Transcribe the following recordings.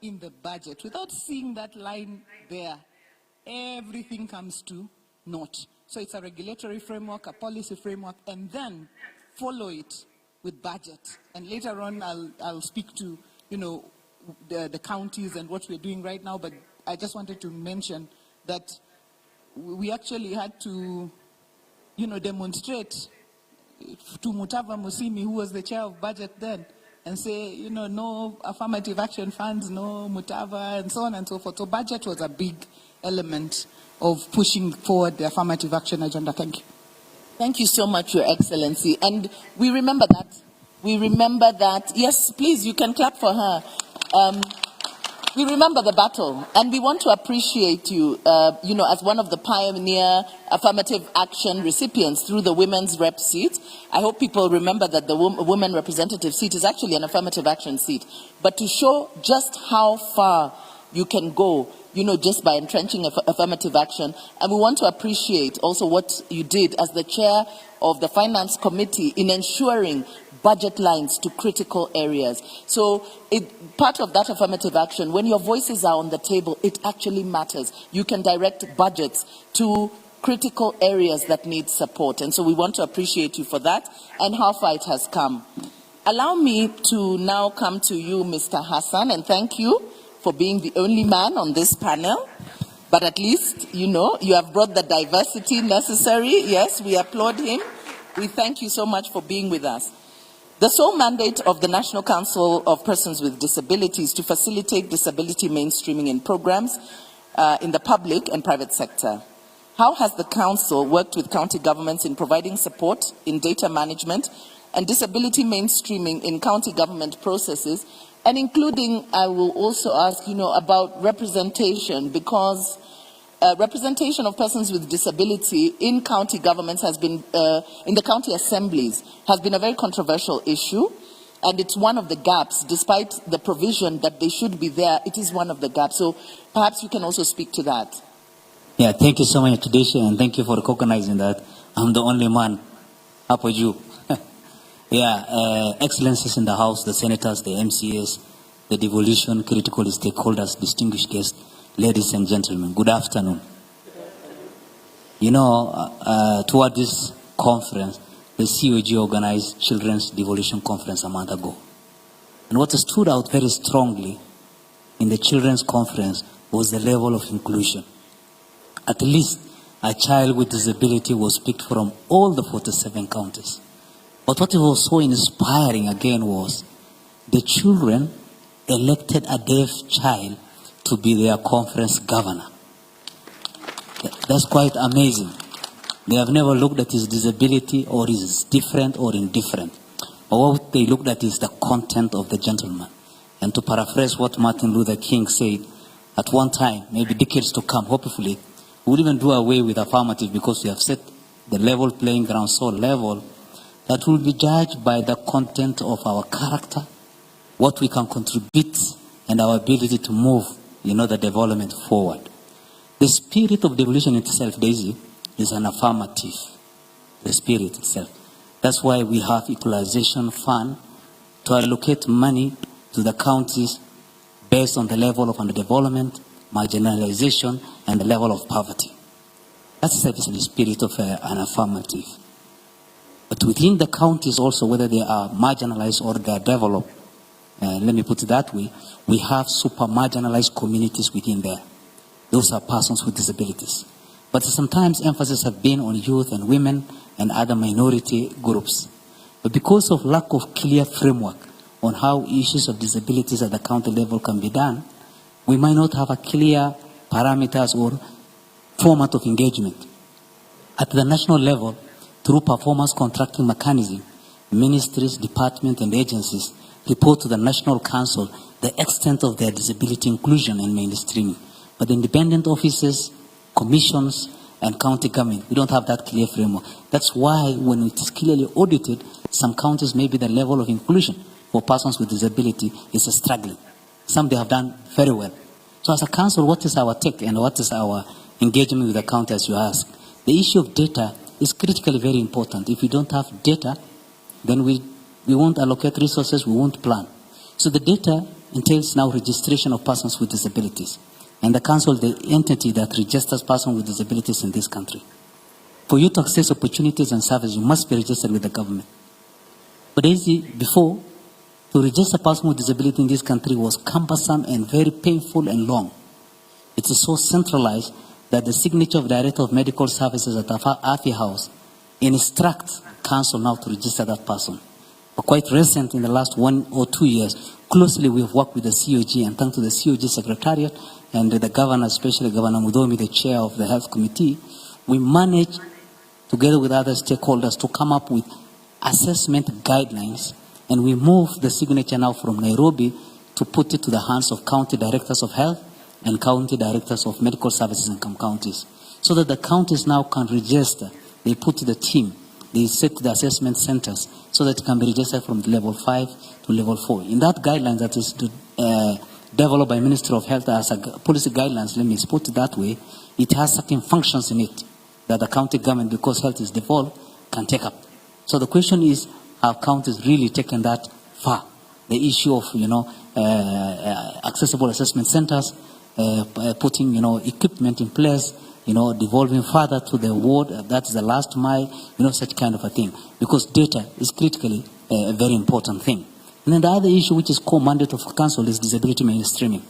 in the budget, without seeing that line there, everything comes to naught. So it's a regulatory framework, a policy framework, and then follow it with budget. And later on, I'll speak to, the counties and what we're doing right now, but I just wanted to mention that we actually had to, demonstrate to Mutava Musimi, who was the chair of budget then, and say, no affirmative action funds, no Mutava, and so on and so forth. So budget was a big element of pushing forward the affirmative action agenda. Thank you. Thank you so much, Your Excellency. And we remember that. We remember that. Yes, please, you can clap for her. We remember the battle, and we want to appreciate you, as one of the pioneer affirmative action recipients through the women's rep seat. I hope people remember that the women representative seat is actually an affirmative action seat. But to show just how far you can go, just by entrenching affirmative action. And we want to appreciate also what you did as the chair of the Finance Committee in ensuring budget lines to critical areas. So part of that affirmative action, when your voices are on the table, it actually matters. You can direct budgets to critical areas that need support. And so we want to appreciate you for that and how far it has come. Allow me to now come to you, Mr. Hassan, and thank you for being the only man on this panel. But at least, you have brought the diversity necessary. Yes, we applaud him. We thank you so much for being with us. The sole mandate of the National Council of Persons with Disabilities to facilitate disability mainstreaming in programs in the public and private sector. How has the Council worked with county governments in providing support in data management and disability mainstreaming in county government processes, and including, I will also ask, about representation, because representation of persons with disability in county governments has been, in the county assemblies, has been a very controversial issue, and it's one of the gaps. Despite the provision that they should be there, it is one of the gaps. So perhaps you can also speak to that. Yeah, thank you so much, Tradition, and thank you for recognizing that I'm the only man up with you. Yeah, excellencies in the House, the senators, the MCAs, the devolution, critical stakeholders, distinguished guests, ladies and gentlemen, good afternoon. Toward this conference, the COG organized Children's Devolution Conference a month ago. And what stood out very strongly in the Children's Conference was the level of inclusion. At least a child with disability was picked from all the 47 counties. But what was so inspiring again was the children elected a deaf child to be their conference governor. That's quite amazing. They have never looked at his disability or his different or indifferent. But what they looked at is the content of the gentleman. And to paraphrase what Martin Luther King said, at one time, maybe decades to come, hopefully, we will even do away with affirmative because we have set the level playing ground so level that will be judged by the content of our character, what we can contribute, and our ability to move, the development forward. The spirit of devolution itself, Daisy, is an affirmative. The spirit itself. That's why we have equalization fund to allocate money to the counties based on the level of underdevelopment, marginalization, and the level of poverty. That's the spirit of an affirmative. But within the counties also, whether they are marginalized or they are developed, let me put it that way, we have super marginalized communities within there. Those are persons with disabilities. But sometimes emphasis have been on youth and women and other minority groups. But because of lack of clear framework on how issues of disabilities at the county level can be done, we might not have a clear parameters or format of engagement. At the national level, through performance contracting mechanism, ministries, departments, and agencies report to the National Council the extent of their disability inclusion and mainstreaming. But the independent offices, commissions, and county government, we don't have that clear framework. That's why when it is clearly audited, some counties maybe the level of inclusion for persons with disability is struggling. Some they have done very well. So as a council, what is our take and what is our engagement with the county, as you ask? The issue of data is critically very important. If we don't have data, then we won't allocate resources, we won't plan. So the data entails now registration of persons with disabilities. And the council, the entity that registers persons with disabilities in this country. For you to access opportunities and services, you must be registered with the government. But as before, to register a person with disability in this country was cumbersome and very painful and long. It is so centralized that the signature of Director of Medical Services at Afi House instructs council now to register that person. But quite recent, in the last 1 or 2 years, closely we have worked with the COG, and thanks to the COG Secretariat and the governor, especially Governor Mudomi, the chair of the Health Committee, we managed, together with other stakeholders, to come up with assessment guidelines, and we moved the signature now from Nairobi to put it to the hands of county directors of health and county directors of medical services in some counties, so that the counties now can register. They put the team, they set the assessment centers, so that it can be registered from level 5 to level 4. In that guidelines that is developed by Ministry of Health as a policy guidelines, let me put it that way, it has certain functions in it that the county government, because health is devolved, can take up. So the question is, have counties really taken that far? The issue of, accessible assessment centers, putting, equipment in place, devolving further to the ward, that's the last mile, such kind of a thing. Because data is critically a very important thing. And then the other issue, which is core mandate of council, is disability mainstreaming.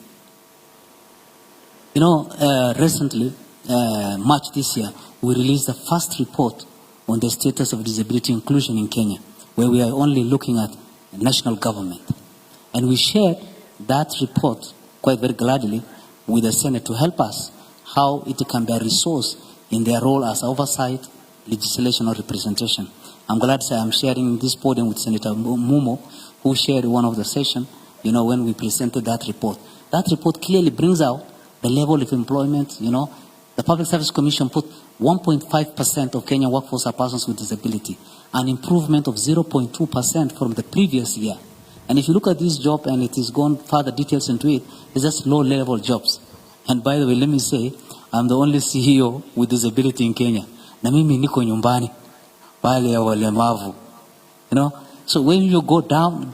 Recently, March this year, we released the first report on the status of disability inclusion in Kenya, where we are only looking at national government. And we shared that report quite very gladly with the Senate to help us how it can be a resource in their role as oversight, legislation, or representation. I'm glad to say I'm sharing this podium with Senator Mumo, who shared one of the session, when we presented that report. That report clearly brings out the level of employment. The Public Service Commission put 1.5% of Kenyan workforce are persons with disability, an improvement of 0.2% from the previous year. And if you look at this job, and it is gone further details into it, it's just low-level jobs. And by the way, let me say, I'm the only CEO with disability in Kenya. Na mimi niko nyumbani, pale ya walemavu. So when you go down,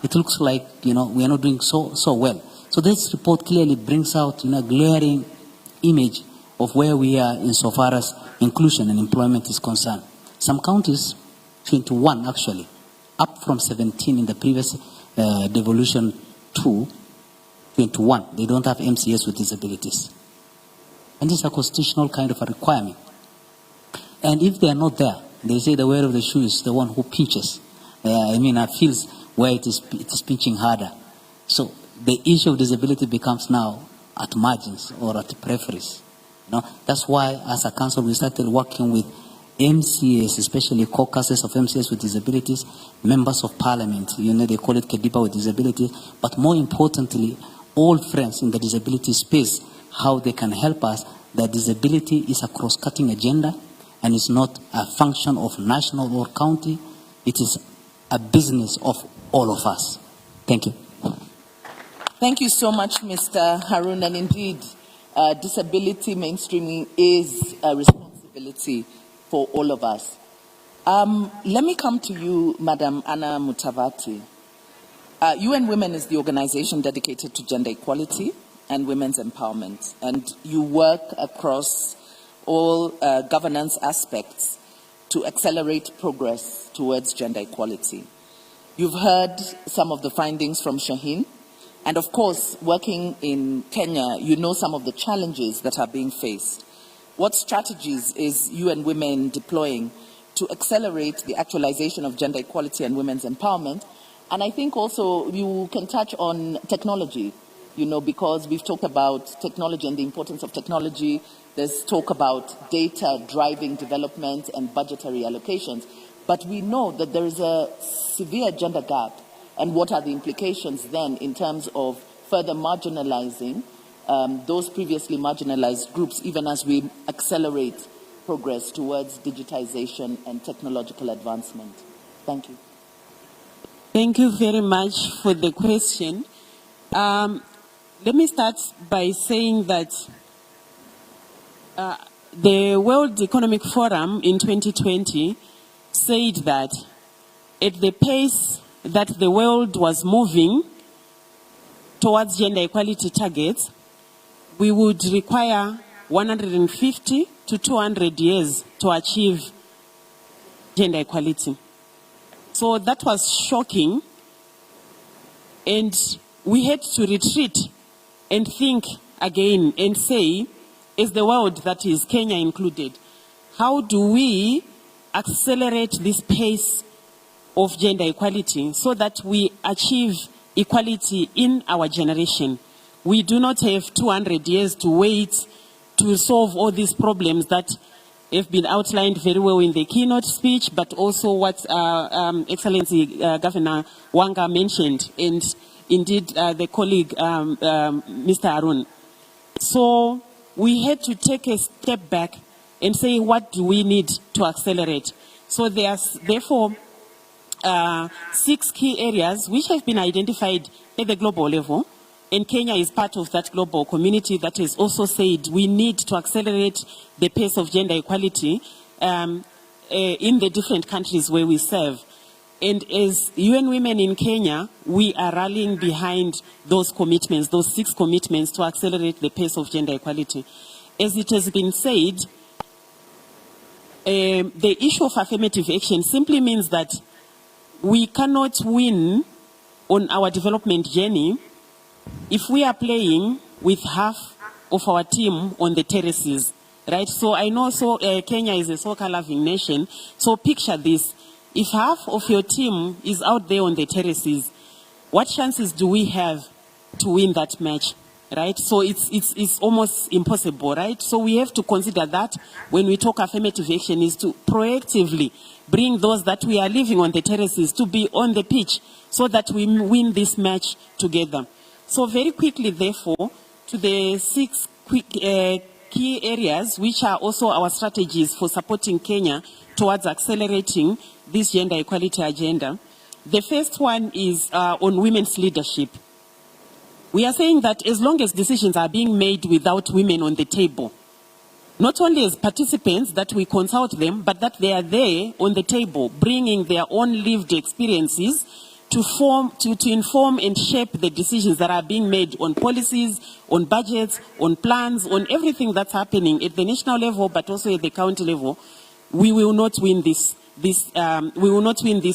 it looks like, we are not doing so well. So this report clearly brings out, a glaring image of where we are insofar as inclusion and employment is concerned. Some counties, 21 actually, up from 17 in the previous devolution 2, 21. They don't have MCS with disabilities. And this is a constitutional kind of a requirement. And if they are not there, they say the wearer of the shoe is the one who pinches. Feels where it is pinching harder. So the issue of disability becomes now at margins or at peripheries. That's why, as a council, we started working with MCAs, especially caucuses of MCAs with disabilities, members of parliament, they call it Kediba with disability, but more importantly, all friends in the disability space, how they can help us. That disability is a cross-cutting agenda, and it's not a function of national or county. It is a business of all of us. Thank you. Thank you so much, Mr. Harun. And indeed, disability mainstreaming is a responsibility for all of us. Let me come to you, Madam Anna Mutavati. UN Women is the organization dedicated to gender equality and women's empowerment, and you work across all governance aspects to accelerate progress towards gender equality. You've heard some of the findings from Shaheen, and of course, working in Kenya, you know some of the challenges that are being faced. What strategies is UN Women deploying to accelerate the actualization of gender equality and women's empowerment? And I think also you can touch on technology, because we've talked about technology and the importance of technology. There's talk about data driving development and budgetary allocations. But we know that there is a severe gender gap. And what are the implications then in terms of further marginalizing those previously marginalized groups, even as we accelerate progress towards digitization and technological advancement? Thank you. Thank you very much for the question. Let me start by saying that the World Economic Forum in 2020 said that at the pace that the world was moving towards gender equality targets, we would require 150 to 200 years to achieve gender equality. So that was shocking, and we had to retreat and think again and say, as the world, that is Kenya included, how do we accelerate this pace of gender equality so that we achieve equality in our generation? We do not have 200 years to wait to solve all these problems that have been outlined very well in the keynote speech, but also what Excellency Governor Wanga mentioned, and indeed the colleague Mr. Arun. So we had to take a step back and say, what do we need to accelerate? So there's therefore 6 key areas which have been identified at the global level, and Kenya is part of that global community that has also said we need to accelerate the pace of gender equality in the different countries where we serve. And as UN Women in Kenya, we are rallying behind those commitments, those 6 commitments to accelerate the pace of gender equality. As it has been said, the issue of affirmative action simply means that we cannot win on our development journey if we are playing with half of our team on the terraces, right? So I know Kenya is a soccer-loving nation, so picture this. If half of your team is out there on the terraces, what chances do we have to win that match, right? So it's almost impossible, right? So we have to consider that when we talk affirmative action is to proactively bring those that we are living on the terraces to be on the pitch so that we win this match together. So very quickly, therefore, to the 6 key areas, which are also our strategies for supporting Kenya towards accelerating this gender equality agenda. The first one is on women's leadership. We are saying that as long as decisions are being made without women on the table, not only as participants that we consult them, but that they are there on the table, bringing their own lived experiences to inform and shape the decisions that are being made on policies, on budgets, on plans, on everything that's happening at the national level, but also at the county level. We will not win this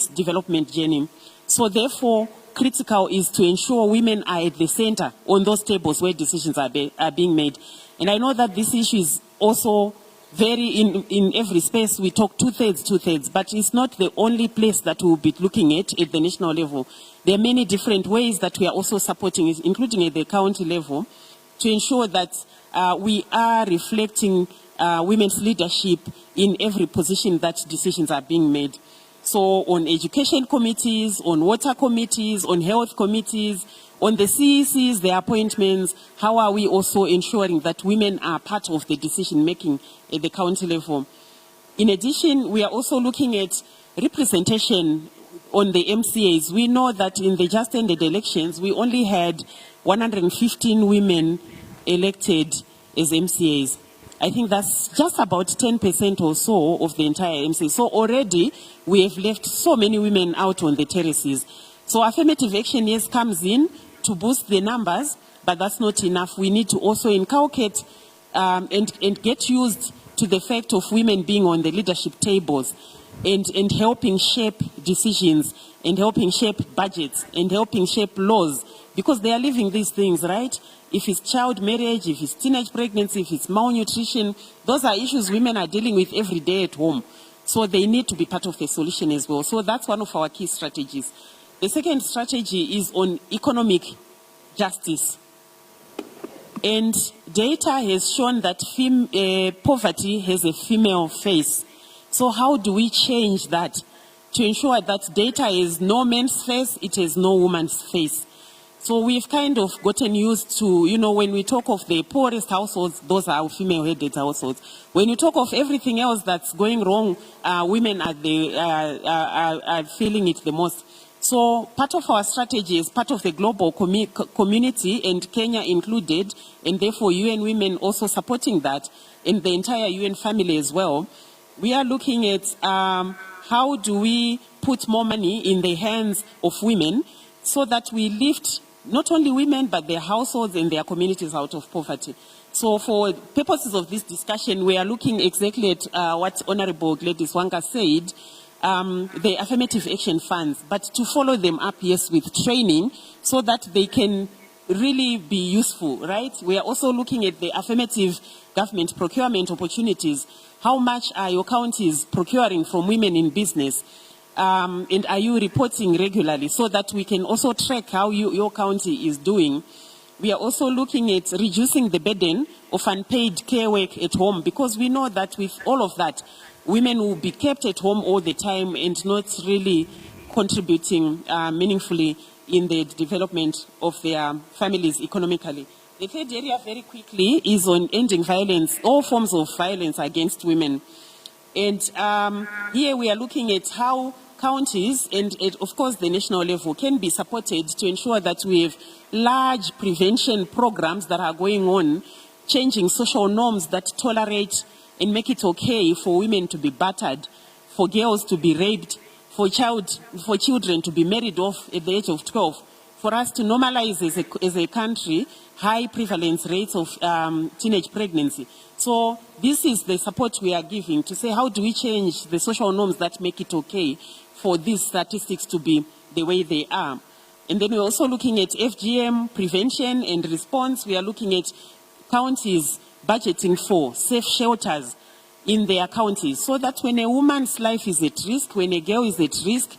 development journey. So therefore, critical is to ensure women are at the center on those tables where decisions are being made. And I know that this issue is also very in every space. We talk 2/3, but it's not the only place that we'll be looking at the national level. There are many different ways that we are also supporting, including at the county level, to ensure that we are reflecting women's leadership in every position that decisions are being made. So on education committees, on water committees, on health committees, on the CECs, the appointments, how are we also ensuring that women are part of the decision making at the county level? In addition, we are also looking at representation on the MCAs. We know that in the just ended elections, we only had 115 women elected as MCAs. I think that's just about 10% or so of the entire MCA. So already we have left so many women out on the terraces. So affirmative action, yes, comes in to boost the numbers, but that's not enough. We need to also inculcate and get used to the fact of women being on the leadership tables and helping shape decisions and helping shape budgets and helping shape laws, because they are living these things, right? If it's child marriage, if it's teenage pregnancy, if it's malnutrition, those are issues women are dealing with every day at home. So they need to be part of the solution as well. So that's one of our key strategies. The second strategy is on economic justice. And data has shown that poverty has a female face. So how do we change that to ensure that data is no man's face, it is no woman's face? So we've kind of gotten used to, when we talk of the poorest households, those are female-headed households. When you talk of everything else that's going wrong, women are feeling it the most. So part of our strategy is part of the global community, and Kenya included, and therefore UN Women also supporting that, and the entire UN family as well. We are looking at how do we put more money in the hands of women so that we lift not only women but their households and their communities out of poverty. So for purposes of this discussion, we are looking exactly at what Honorable Gladys Wanga said, the affirmative action funds, but to follow them up, yes, with training so that they can really be useful, right? We are also looking at the affirmative government procurement opportunities. How much are your counties procuring from women in business? And are you reporting regularly so that we can also track how your county is doing? We are also looking at reducing the burden of unpaid care work at home, because we know that with all of that, women will be kept at home all the time and not really contributing meaningfully in the development of their families economically. The third area, very quickly, is on ending violence, all forms of violence against women. And here we are looking at how counties and, of course, the national level can be supported to ensure that we have large prevention programs that are going on, changing social norms that tolerate and make it okay for women to be battered, for girls to be raped, for children to be married off at the age of 12, for us to normalize as a country high prevalence rates of teenage pregnancy. So this is the support we are giving to say, how do we change the social norms that make it okay for these statistics to be the way they are? And then we're also looking at FGM prevention and response. We are looking at counties budgeting for safe shelters in their counties so that when a woman's life is at risk, when a girl is at risk,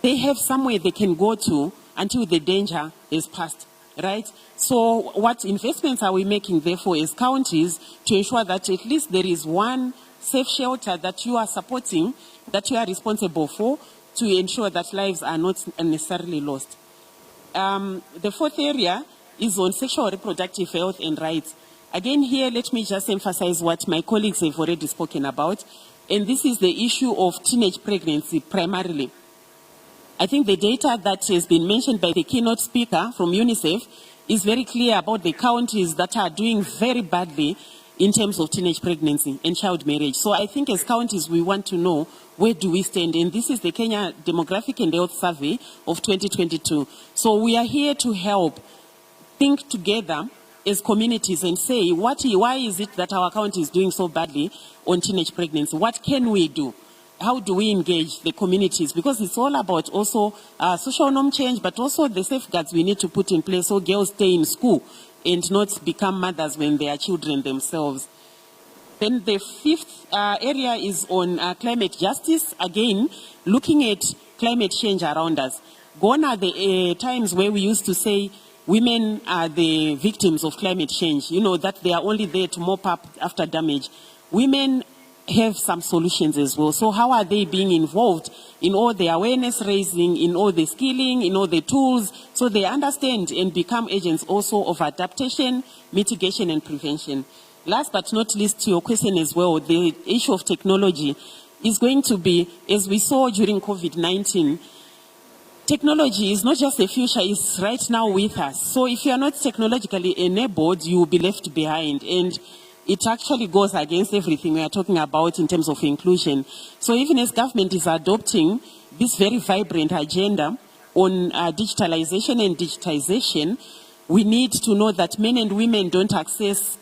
they have somewhere they can go to until the danger is past, right? So what investments are we making, therefore, as counties to ensure that at least there is one safe shelter that you are supporting, that you are responsible for, to ensure that lives are not unnecessarily lost. The fourth area is on sexual reproductive health and rights. Again, here, let me just emphasize what my colleagues have already spoken about, and this is the issue of teenage pregnancy primarily. I think the data that has been mentioned by the keynote speaker from UNICEF is very clear about the counties that are doing very badly in terms of teenage pregnancy and child marriage. So I think as counties, we want to know where do we stand, and this is the Kenya Demographic and Health Survey of 2022. So we are here to help think together as communities and say, why is it that our county is doing so badly on teenage pregnancy? What can we do? How do we engage the communities? Because it's all about also social norm change, but also the safeguards we need to put in place so girls stay in school and not become mothers when they are children themselves. Then the fifth area is on climate justice. Again, looking at climate change around us. Gone are the times where we used to say women are the victims of climate change, you know, that they are only there to mop up after damage. Women have some solutions as well. So how are they being involved in all the awareness raising, in all the skilling, in all the tools, so they understand and become agents also of adaptation, mitigation, and prevention. Last but not least, to your question as well, the issue of technology is going to be, as we saw during COVID-19, technology is not just the future, it's right now with us. So if you are not technologically enabled, you will be left behind. And it actually goes against everything we are talking about in terms of inclusion. So even as government is adopting this very vibrant agenda on digitalization and digitization, we need to know that men and women don't access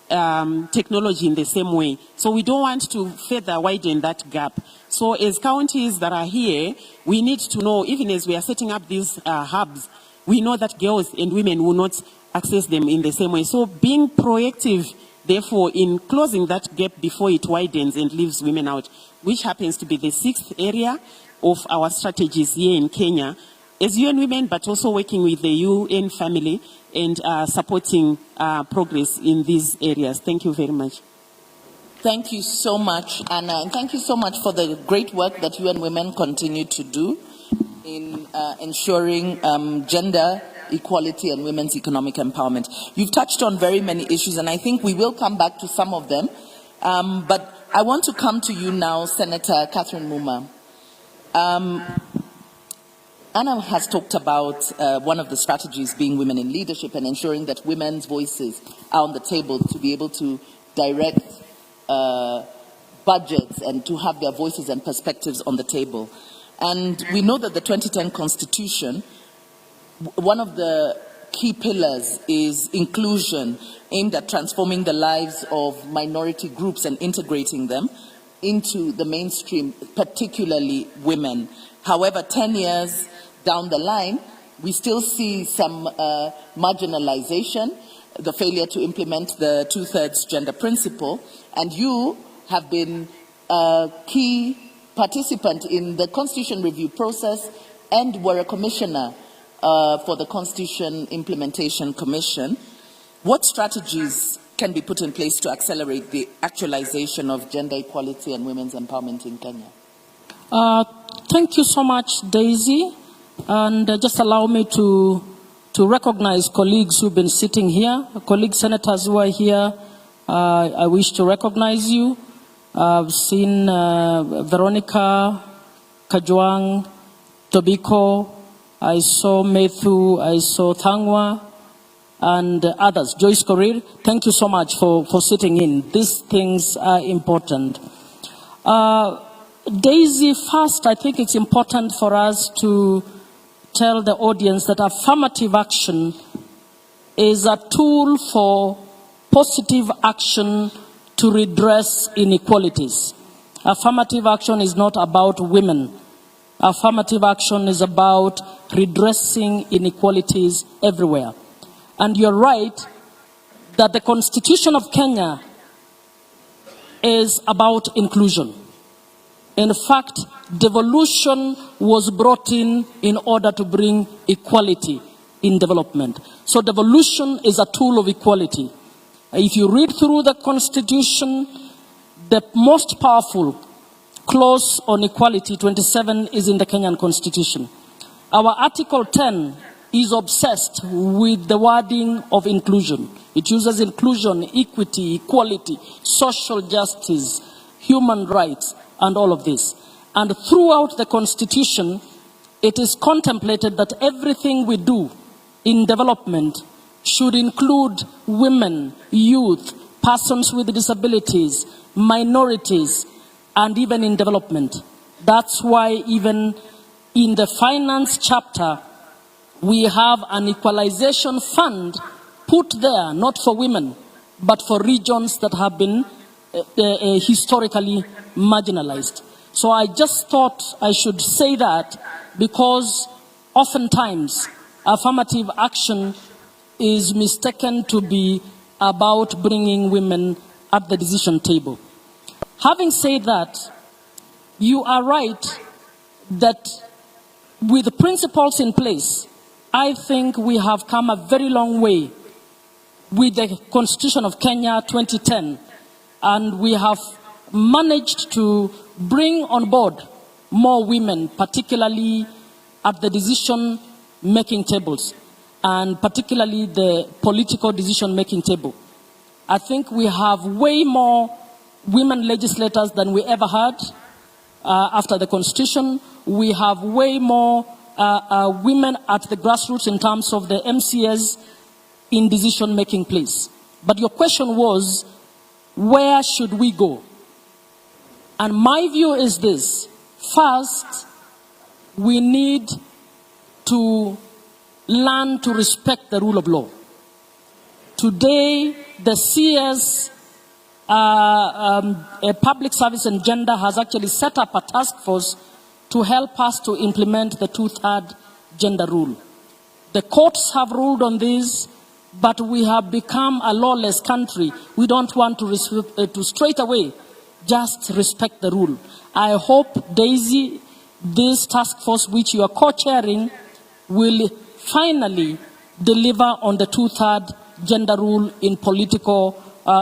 technology in the same way. So we don't want to further widen that gap. So as counties that are here, we need to know, even as we are setting up these hubs, we know that girls and women will not access them in the same way. So being proactive, therefore, in closing that gap before it widens and leaves women out, which happens to be the sixth area of our strategies here in Kenya, as UN Women, but also working with the UN family and supporting progress in these areas. Thank you very much. Thank you so much, Anna, and thank you so much for the great work that UN Women continue to do in ensuring gender equality and women's economic empowerment. You've touched on very many issues, and I think we will come back to some of them. But I want to come to you now, Senator Catherine Muma. Anna has talked about one of the strategies being women in leadership and ensuring that women's voices are on the table to be able to direct budgets and to have their voices and perspectives on the table. And we know that the 2010 Constitution, one of the key pillars is inclusion, aimed at transforming the lives of minority groups and integrating them into the mainstream, particularly women. However, 10 years down the line, we still see some marginalization, the failure to implement the two-thirds gender principle, and you have been a key participant in the Constitution review process and were a commissioner for the Constitution Implementation Commission. What strategies can be put in place to accelerate the actualization of gender equality and women's empowerment in Kenya? Thank you so much, Daisy. And just allow me to recognize colleagues who've been sitting here, colleague senators who are here. I wish to recognize you. I've seen Veronica, Kajwang, Tobiko, I saw Methu, I saw Thangwa, and others. Joyce Korir, thank you so much for sitting in. These things are important. Daisy, first, I think it's important for us to tell the audience that affirmative action is a tool for positive action to redress inequalities. Affirmative action is not about women. Affirmative action is about redressing inequalities everywhere. And you're right that the Constitution of Kenya is about inclusion. In fact, devolution was brought in order to bring equality in development. So devolution is a tool of equality. If you read through the Constitution, the most powerful clause on equality, 27, is in the Kenyan Constitution. Our Article 10 is obsessed with the wording of inclusion. It uses inclusion, equity, equality, social justice, human rights, and all of this. And throughout the Constitution, it is contemplated that everything we do in development should include women, youth, persons with disabilities, minorities, and even in development. That's why even in the finance chapter, we have an equalization fund put there, not for women, but for regions that have been historically marginalized. So I just thought I should say that because oftentimes affirmative action is mistaken to be about bringing women at the decision table. Having said that, you are right that with the principles in place, I think we have come a very long way with the Constitution of Kenya 2010, and we have managed to bring on board more women, particularly at the decision-making tables, and particularly the political decision-making table. I think we have way more women legislators than we ever had after the Constitution. We have way more women at the grassroots in terms of the MCAs in decision-making place. But your question was, where should we go? And my view is this. First, we need to learn to respect the rule of law. Today, the CS, Public Service and Gender, has actually set up a task force to help us to implement the two-third gender rule. The courts have ruled on this, but we have become a lawless country. We don't want to straight away just respect the rule. I hope, Daisy, this task force which you are co-chairing will finally deliver on the two-third gender rule in political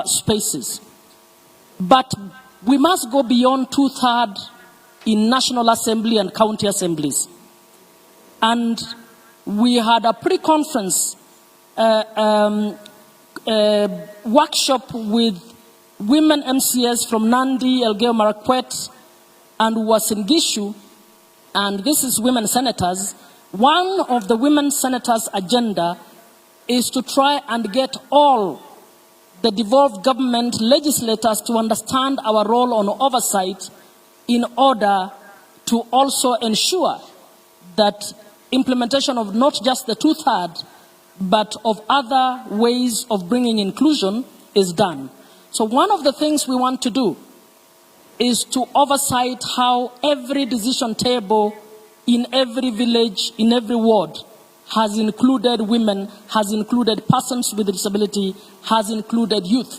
spaces. But we must go beyond two-third in National Assembly and county assemblies. And we had a pre-conference workshop with women MCS from Nandi, Elgeyo Marakwet, and Uasin Gishu, and this is women senators. One of the women senators' agenda is to try and get all the devolved government legislators to understand our role on oversight in order to also ensure that implementation of not just the two-thirds, but of other ways of bringing inclusion is done. So one of the things we want to do is to oversight how every decision table in every village, in every ward, has included women, has included persons with disability, has included youth.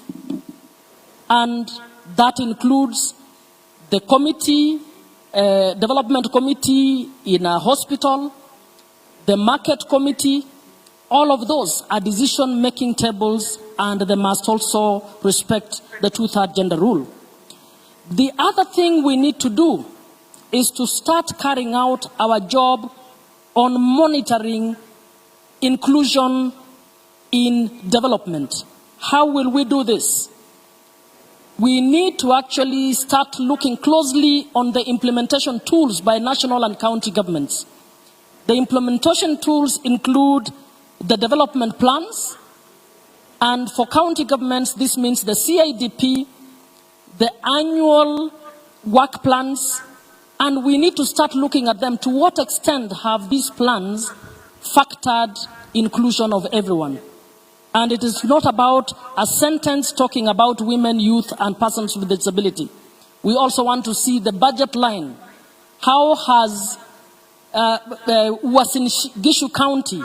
And that includes the committee, development committee in a hospital, the market committee. All of those are decision-making tables, and they must also respect the two-thirds gender rule. The other thing we need to do is to start carrying out our job on monitoring inclusion in development. How will we do this? We need to actually start looking closely on the implementation tools by national and county governments. The implementation tools include the development plans, and for county governments, this means the CIDP, the annual work plans, and we need to start looking at them. To what extent have these plans factored inclusion of everyone? And it is not about a sentence talking about women, youth, and persons with disability. We also want to see the budget line. How has Uasin Gishu County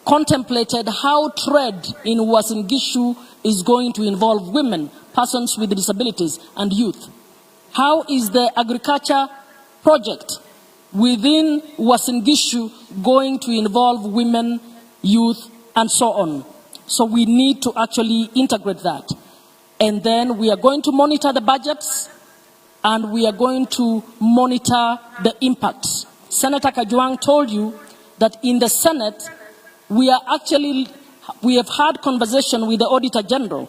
contemplated how trade in Uasin Gishu is going to involve women, persons with disabilities, and youth? How is the agriculture project within Uasin Gishu going to involve women, youth, and so on? So we need to actually integrate that. And then we are going to monitor the budgets, and we are going to monitor the impacts. Senator Kajwang told you that in the Senate, we have had conversation with the Auditor General,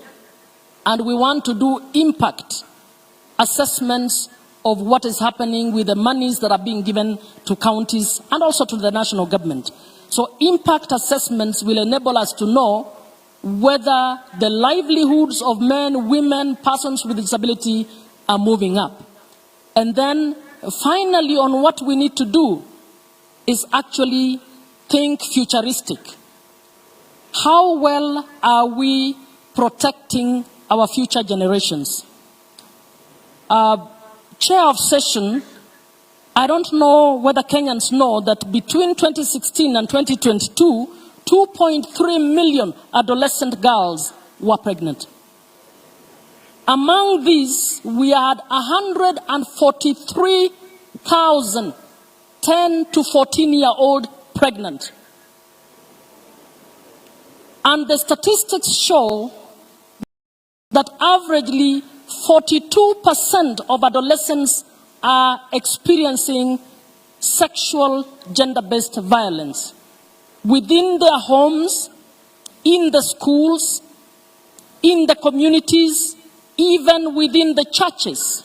and we want to do impact assessments of what is happening with the monies that are being given to counties and also to the national government. So impact assessments will enable us to know whether the livelihoods of men, women, persons with disability are moving up. And then finally, on what we need to do is actually think futuristic. How well are we protecting our future generations? Chair of session, I don't know whether Kenyans know that between 2016 and 2022, 2.3 million adolescent girls were pregnant. Among these, we had 143,000 10 to 14-year-old pregnant. And the statistics show that averagely 42% of adolescents are experiencing sexual gender-based violence within their homes, in the schools, in the communities, even within the churches.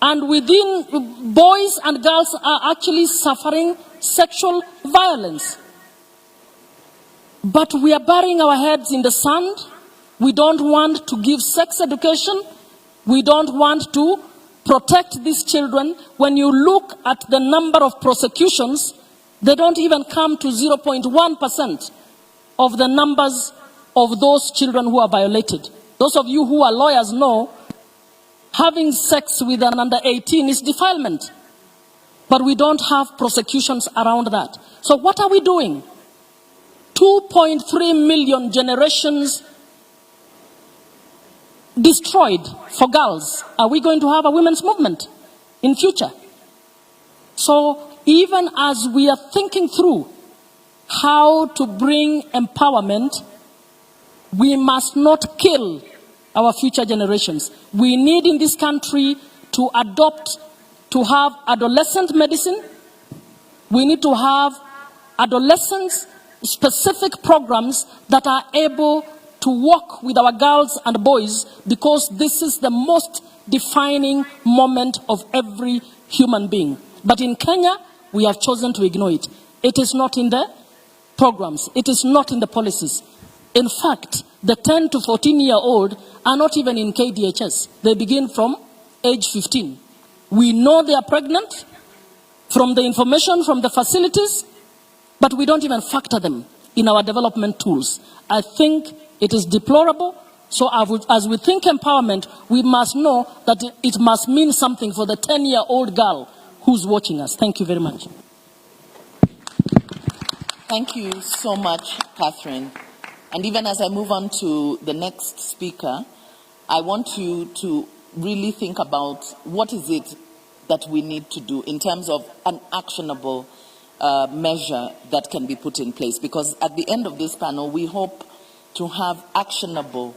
And within, boys and girls are actually suffering sexual violence. But we are burying our heads in the sand. We don't want to give sex education. We don't want to protect these children. When you look at the number of prosecutions, they don't even come to 0.1% of the numbers of those children who are violated. Those of you who are lawyers know having sex with an under 18 is defilement. But we don't have prosecutions around that. So what are we doing? 2.3 million generations destroyed for girls. Are we going to have a women's movement in future? So even as we are thinking through how to bring empowerment, we must not kill our future generations. We need in this country to have adolescent medicine. We need to have adolescent-specific programs that are able to work with our girls and boys, because this is the most defining moment of every human being. But in Kenya, we have chosen to ignore it. It is not in the programs. It is not in the policies. In fact, the 10 to 14-year-old are not even in KDHS. They begin from age 15. We know they are pregnant from the information from the facilities, but we don't even factor them in our development tools. I think it is deplorable. So as we think empowerment, we must know that it must mean something for the 10-year-old girl who's watching us. Thank you very much. Thank you so much, Catherine. And even as I move on to the next speaker, I want you to really think about what is it that we need to do in terms of an actionable measure that can be put in place. Because at the end of this panel, we hope to have actionable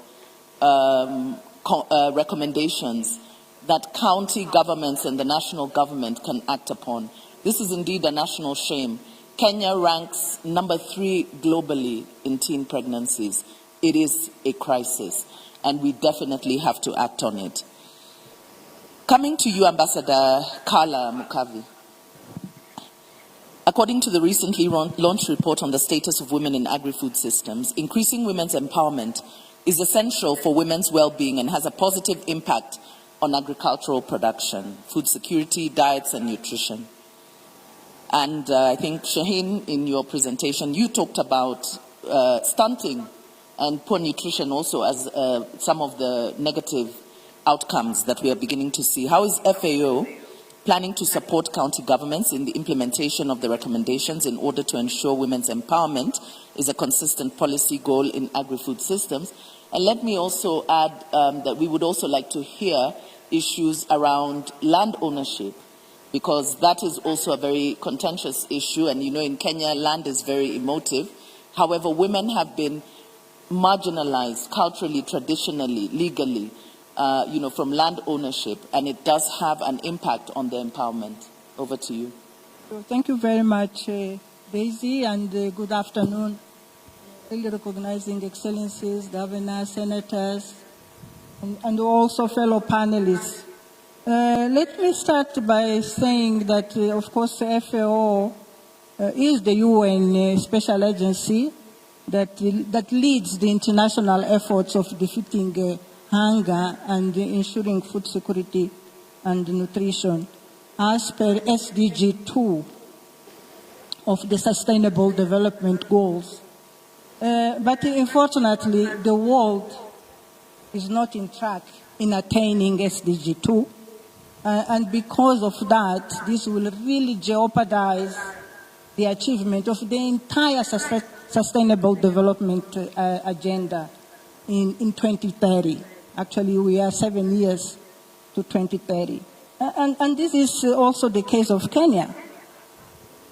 recommendations that county governments and the national government can act upon. This is indeed a national shame. Kenya ranks number 3 globally in teen pregnancies. It is a crisis, and we definitely have to act on it. Coming to you, Ambassador Carla Mukavi. According to the recently launched report on the status of women in agri-food systems, increasing women's empowerment is essential for women's well-being and has a positive impact on agricultural production, food security, diets, and nutrition. And I think, Shaheen, in your presentation, you talked about stunting and poor nutrition also as some of the negative outcomes that we are beginning to see. How is FAO planning to support county governments in the implementation of the recommendations in order to ensure women's empowerment is a consistent policy goal in agri-food systems? And let me also add that we would also like to hear issues around land ownership, because that is also a very contentious issue. And you know, in Kenya, land is very emotive. However, women have been marginalized culturally, traditionally, legally, from land ownership, and it does have an impact on their empowerment. Over to you. So thank you very much, Daisy, and good afternoon. Really recognizing excellencies, governors, senators, and also fellow panelists. Let me start by saying that, of course, FAO is the UN special agency that leads the international efforts of defeating hunger and ensuring food security and nutrition as per SDG 2 of the Sustainable Development Goals. But unfortunately, the world is not in track in attaining SDG 2. And because of that, this will really jeopardize the achievement of the entire Sustainable Development Agenda in 2030. Actually, we are 7 years to 2030. And this is also the case of Kenya.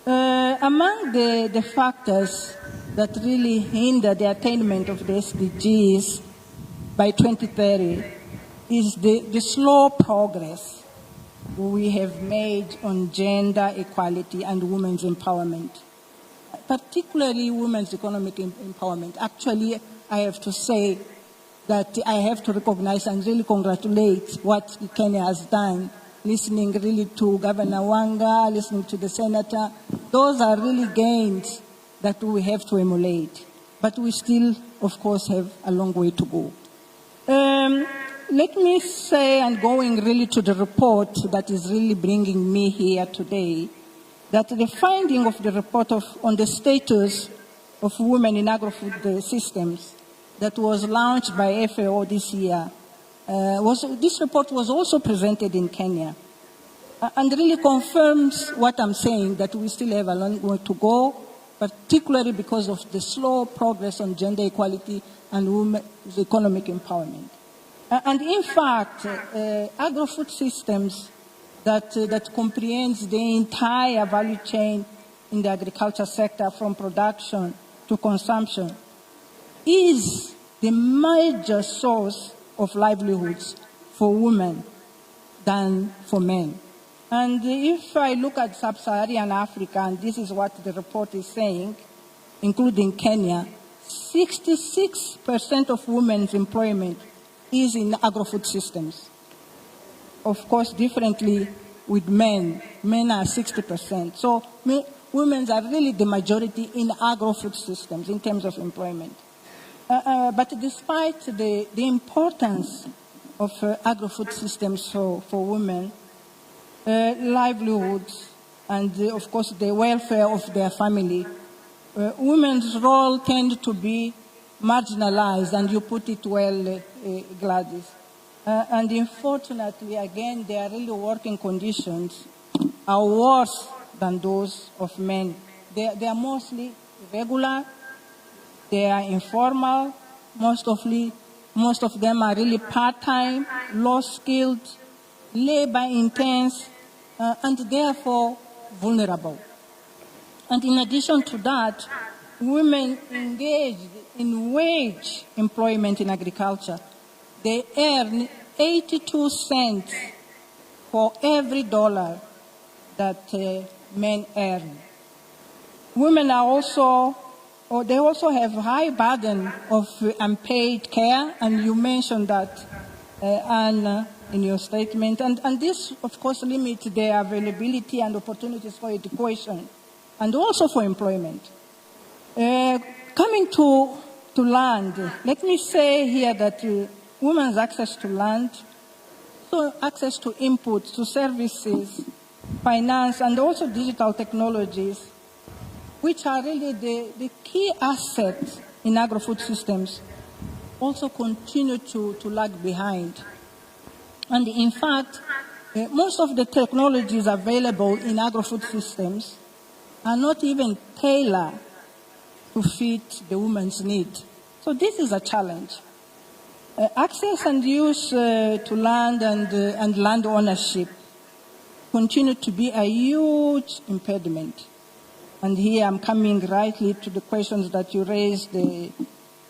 Among the factors that really hinder the attainment of the SDGs by 2030 is the slow progress we have made on gender equality and women's empowerment, particularly women's economic empowerment. Actually, I have to say that I have to recognize and really congratulate what Kenya has done, listening really to Governor Wanga, listening to the senator. Those are really gains that we have to emulate. But we still, of course, have a long way to go. Let me say, and going really to the report that is really bringing me here today, that the finding of the report on the status of women in agri-food systems that was launched by FAO this year, this report was also presented in Kenya, and really confirms what I'm saying, that we still have a long way to go, particularly because of the slow progress on gender equality and women's economic empowerment. And in fact, agri-food systems that comprehends the entire value chain in the agriculture sector from production to consumption is the major source of livelihoods for women than for men. And if I look at sub-Saharan Africa, and this is what the report is saying, including Kenya, 66% of women's employment is in agri-food systems. Of course, differently with men. Men are 60%. So women are really the majority in agri-food systems in terms of employment. But despite the importance of agri-food systems for women, livelihoods, and of course the welfare of their family, women's role tend to be marginalized, and you put it well, Gladys. And unfortunately, again, their really working conditions are worse than those of men. They are mostly irregular, they are informal, most of them are really part-time, low-skilled, labor-intense, and therefore vulnerable. And in addition to that, women engaged in wage employment in agriculture, they earn 82 cents for every dollar that men earn. Women are also, they also have high burden of unpaid care, and you mentioned that, Anna, in your statement. And this, of course, limits their availability and opportunities for education and also for employment. Coming to land, let me say here that women's access to land, so access to inputs, to services, finance, and also digital technologies, which are really the key assets in agri-food systems, also continue to lag behind. And in fact, most of the technologies available in agri-food systems are not even tailored to fit the woman's need. So this is a challenge. Access and use to land and land ownership continue to be a huge impediment. And here I'm coming rightly to the questions that you raised,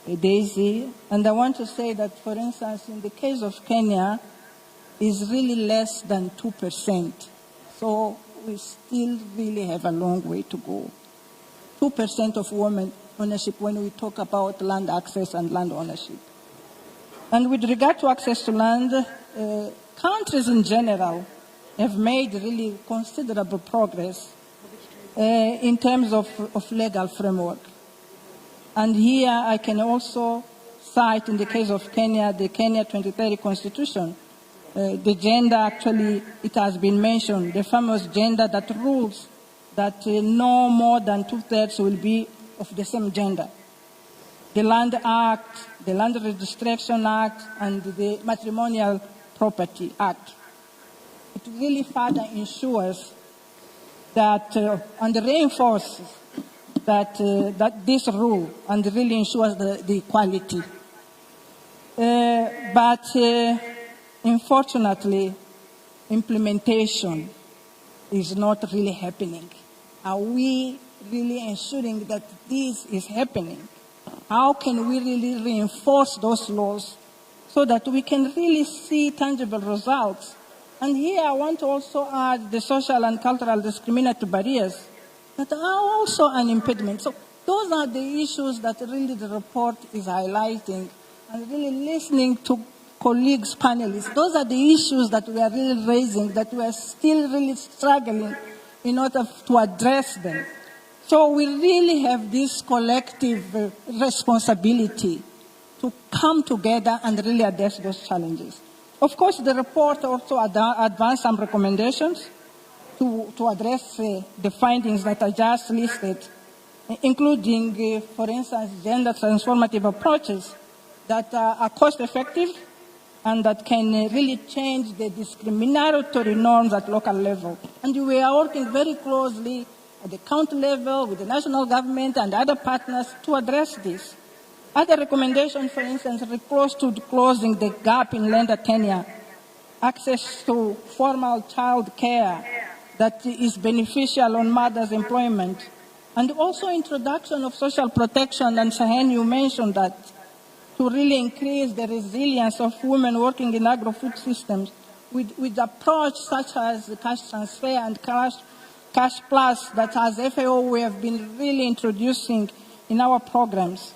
Daisy. And I want to say that, for instance, in the case of Kenya, is really less than 2%. So we still really have a long way to go. 2% of women ownership when we talk about land access and land ownership. And with regard to access to land, countries in general have made really considerable progress in terms of legal framework. And here I can also cite, in the case of Kenya, the Kenya 2030 Constitution. The gender, actually, it has been mentioned, the famous gender that rules that no more than 2/3 will be of the same gender. The Land Act, the Land Registration Act, and the Matrimonial Property Act. It really further ensures that, and reinforces that, this rule, and really ensures the equality. But unfortunately, implementation is not really happening. Are we really ensuring that this is happening? How can we really reinforce those laws so that we can really see tangible results? And here I want to also add the social and cultural discriminatory barriers that are also an impediment. So those are the issues that really the report is highlighting, and really listening to colleagues, panelists. Those are the issues that we are really raising, that we are still really struggling in order to address them. So we really have this collective responsibility to come together and really address those challenges. Of course, the report also advanced some recommendations to address the findings that I just listed, including, for instance, gender transformative approaches that are cost-effective and that can really change the discriminatory norms at local level. And we are working very closely at the county level with the national government and other partners to address this. Other recommendations, for instance, are close to closing the gap in lender tenure, access to formal child care that is beneficial on mothers' employment, and also introduction of social protection, and Shahen, you mentioned that, to really increase the resilience of women working in agri-food systems with approach such as the cash transfer and cash plus that as FAO we have been really introducing in our programs.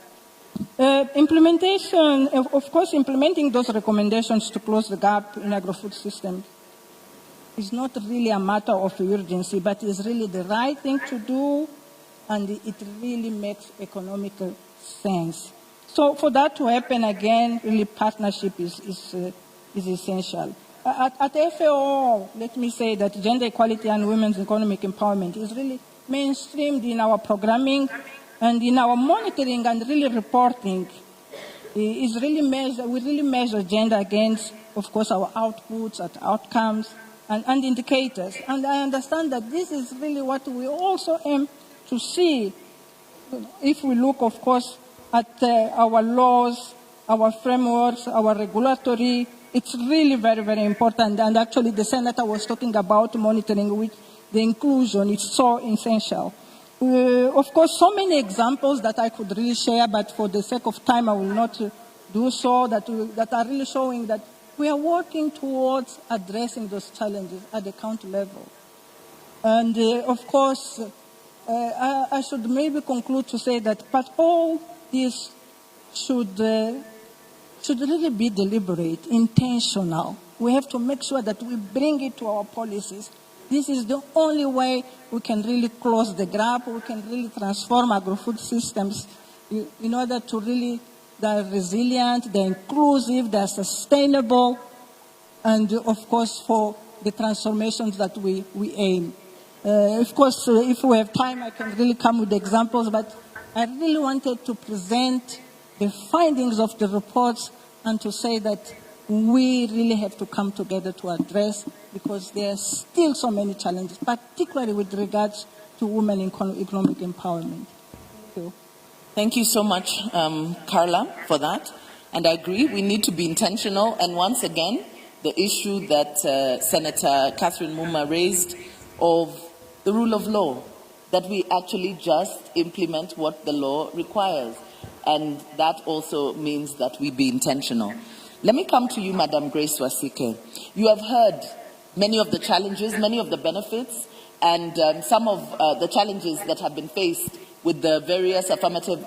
Implementation, of course, implementing those recommendations to close the gap in agri-food systems is not really a matter of urgency, but is really the right thing to do, and it really makes economical sense. So for that to happen again, really partnership is essential. At FAO, let me say that gender equality and women's economic empowerment is really mainstreamed in our programming and in our monitoring and really reporting. We really measure gender against, of course, our outputs, our outcomes, and indicators. And I understand that this is really what we also aim to see if we look, of course, at our laws, our frameworks, our regulatory. It's really very, very important. And actually, the Senator was talking about monitoring, which the inclusion is so essential. Of course, so many examples that I could really share, but for the sake of time, I will not do so, that are really showing that we are working towards addressing those challenges at the county level. And of course, I should maybe conclude to say that, but all this should really be deliberate, intentional. We have to make sure that we bring it to our policies. This is the only way we can really close the gap, we can really transform agri-food systems in order to really, they're resilient, they're inclusive, they're sustainable, and of course for the transformations that we aim. Of course, if we have time, I can really come with examples, but I really wanted to present the findings of the reports and to say that we really have to come together to address, because there are still so many challenges, particularly with regards to women in economic empowerment. Thank you. Thank you so much, Carla, for that. And I agree, we need to be intentional. And once again, the issue that Senator Catherine Muma raised of the rule of law, that we actually just implement what the law requires. And that also means that we be intentional. Let me come to you, Madam Grace Wasike. You have heard many of the challenges, many of the benefits, and some of the challenges that have been faced with the various affirmative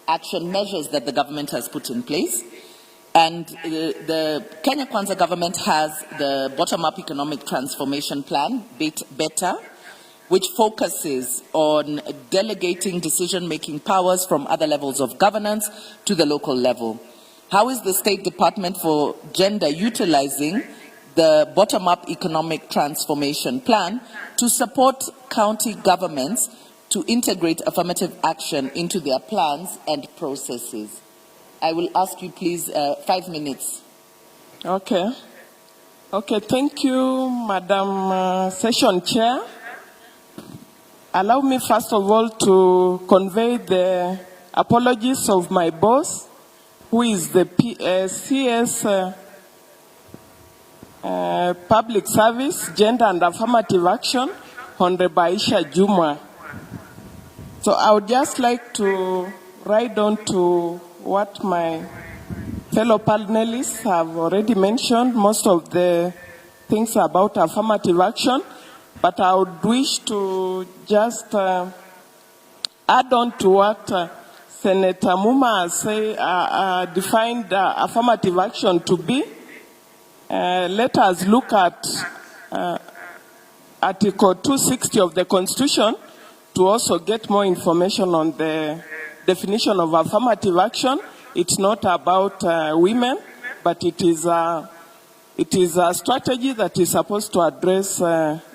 action measures that the government has put in place. And the Kenya Kwanza government has the bottom-up economic transformation plan, BETA, which focuses on delegating decision-making powers from other levels of governance to the local level. How is the State Department for Gender utilizing the bottom-up economic transformation plan to support county governments to integrate affirmative action into their plans and processes? I will ask you, please, 5 minutes. Okay, thank you, Madam Session Chair. Allow me, first of all, to convey the apologies of my boss, who is the CS Public Service, Gender and Affirmative Action, Honorable Aisha Juma. So I would just like to write on to what my fellow panelists have already mentioned, most of the things about affirmative action, but I would wish to just add on to what Senator Muma has defined affirmative action to be. Let us look at Article 260 of the Constitution to also get more information on the definition of affirmative action. It's not about women, but it is a strategy that is supposed to address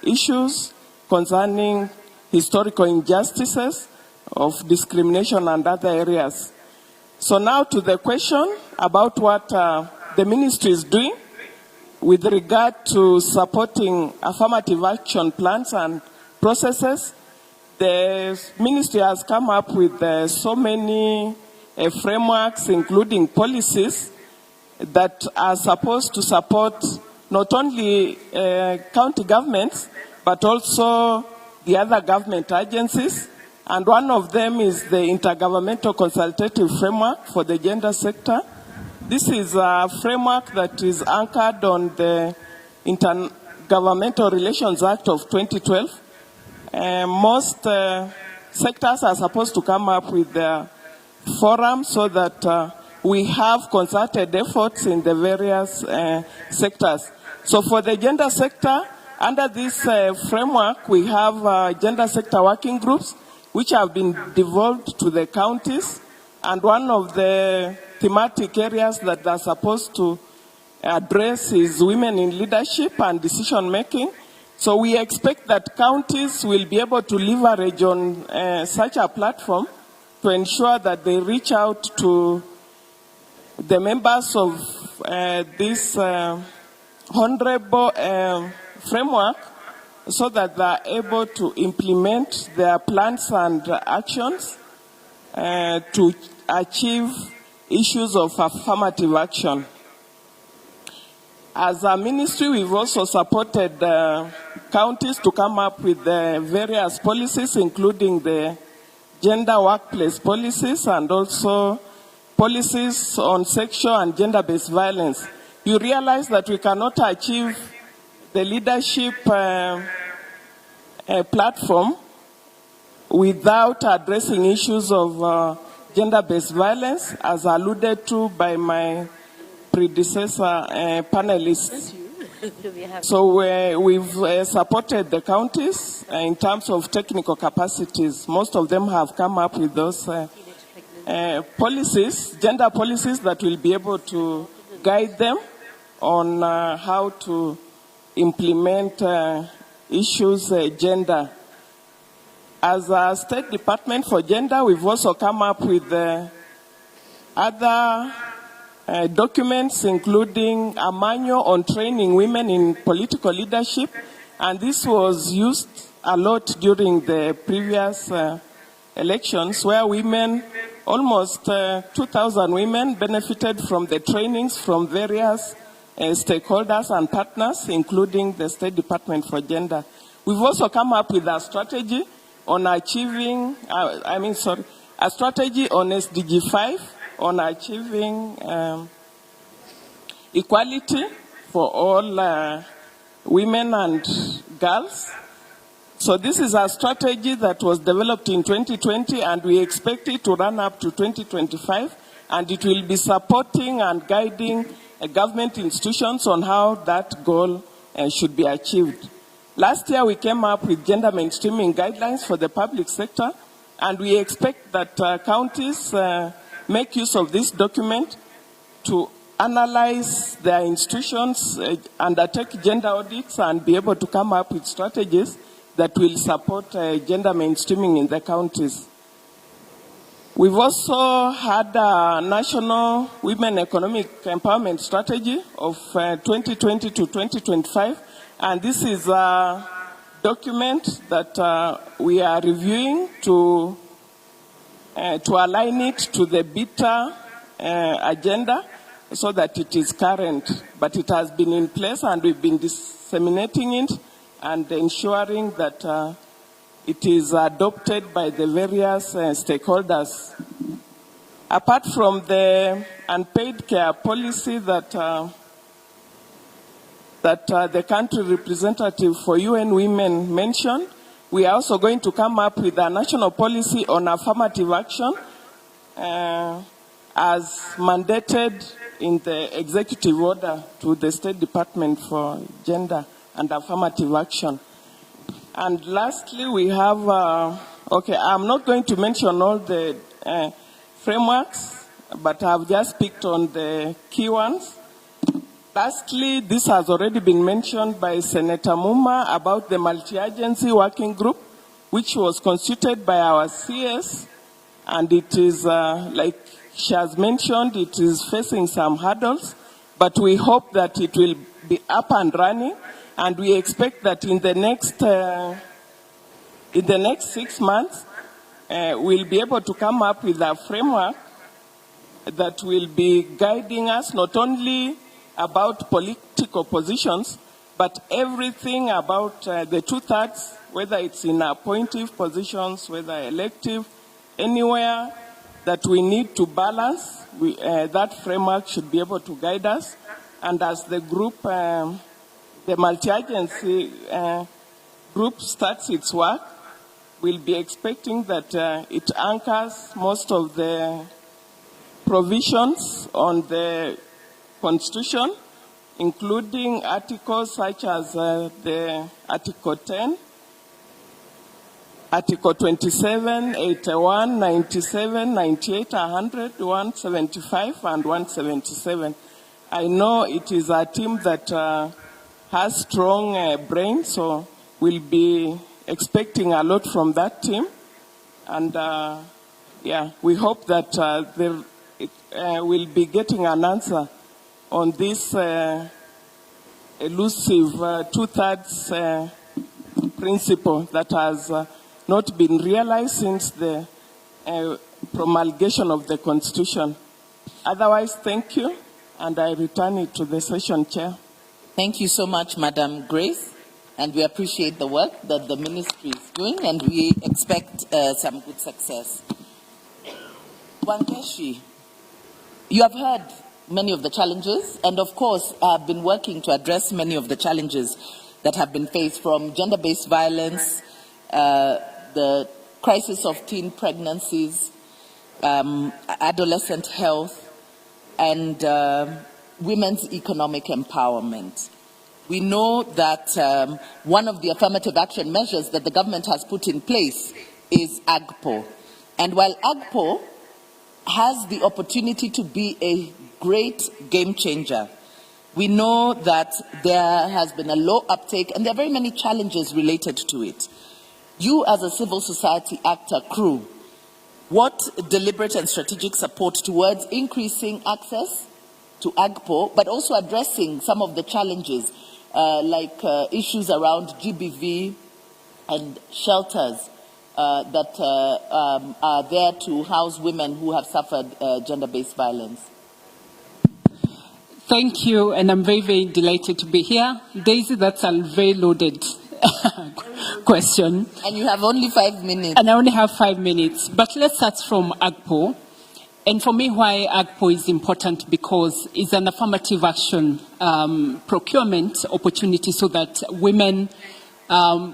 issues concerning historical injustices of discrimination and other areas. So now to the question about what the ministry is doing with regard to supporting affirmative action plans and processes. The ministry has come up with so many frameworks, including policies, that are supposed to support not only county governments, but also the other government agencies. And one of them is the Intergovernmental Consultative Framework for the Gender Sector. This is a framework that is anchored on the Intergovernmental Relations Act of 2012. Most sectors are supposed to come up with their forum so that we have concerted efforts in the various sectors. So for the gender sector, under this framework, we have gender sector working groups, which have been devolved to the counties. And one of the thematic areas that they're supposed to address is women in leadership and decision making. So we expect that counties will be able to leverage on such a platform to ensure that they reach out to the members of this honorable framework so that they are able to implement their plans and actions to achieve issues of affirmative action. As a ministry, we've also supported counties to come up with various policies, including the gender workplace policies and also policies on sexual and gender-based violence. You realize that we cannot achieve the leadership platform without addressing issues of gender-based violence, as alluded to by my predecessor panelists. So we've supported the counties in terms of technical capacities. Most of them have come up with those policies, gender policies, that will be able to guide them on how to implement issues gender. As a State Department for Gender, we've also come up with other documents, including a manual on training women in political leadership, and this was used a lot during the previous elections, where women, almost 2,000 women, benefited from the trainings from various stakeholders and partners, including the State Department for Gender. We've also come up with a strategy on achieving, a strategy on SDG 5, on achieving equality for all women and girls. So this is a strategy that was developed in 2020, and we expect it to run up to 2025, and it will be supporting and guiding government institutions on how that goal should be achieved. Last year, we came up with gender mainstreaming guidelines for the public sector, and we expect that counties make use of this document to analyze their institutions, undertake gender audits, and be able to come up with strategies that will support gender mainstreaming in the counties. We've also had a national women economic empowerment strategy of 2020 to 2025, and this is a document that we are reviewing to align it to the BITA agenda so that it is current. But it has been in place, and we've been disseminating it and ensuring that it is adopted by the various stakeholders. Apart from the unpaid care policy that the country representative for UN Women mentioned, we are also going to come up with a national policy on affirmative action as mandated in the executive order to the State Department for Gender and Affirmative Action. And lastly, we have, I'm not going to mention all the frameworks, but I've just picked on the key ones. Lastly, this has already been mentioned by Senator Muma about the multi-agency working group, which was constituted by our CS, and it is, like she has mentioned, it is facing some hurdles, but we hope that it will be up and running, and we expect that in the next 6 months, we'll be able to come up with a framework that will be guiding us not only about political positions, but everything about the two-thirds, whether it's in appointive positions, whether elective, anywhere that we need to balance, that framework should be able to guide us. And as the group, the multi-agency group starts its work, we'll be expecting that it anchors most of the provisions on the Constitution, including articles such as the Article 10, Article 27, 81, 97, 98, 100, 175, and 177. I know it is a team that has strong brain, so we'll be expecting a lot from that team. And we hope that we'll be getting an answer on this elusive two-thirds principle that has not been realized since the promulgation of the Constitution. Otherwise, thank you, and I return it to the session chair. Thank you so much, Madam Grace, and we appreciate the work that the ministry is doing, and we expect some good success. Wangeshi, you have heard many of the challenges, and of course, I've been working to address many of the challenges that have been faced, from gender-based violence, the crisis of teen pregnancies, adolescent health, and women's economic empowerment. We know that one of the affirmative action measures that the government has put in place is AGPO. And while AGPO has the opportunity to be a great game changer, we know that there has been a low uptake and there are very many challenges related to it. You, as a civil society actor crew, what deliberate and strategic support towards increasing access to AGPO, but also addressing some of the challenges like issues around GBV and shelters that are there to house women who have suffered gender-based violence? Thank you, and I'm very, very delighted to be here. Daisy, that's a very loaded question. And you have only 5 minutes. And I only have 5 minutes. But let's start from AGPO. And for me, why AGPO is important, because it's an affirmative action procurement opportunity so that women,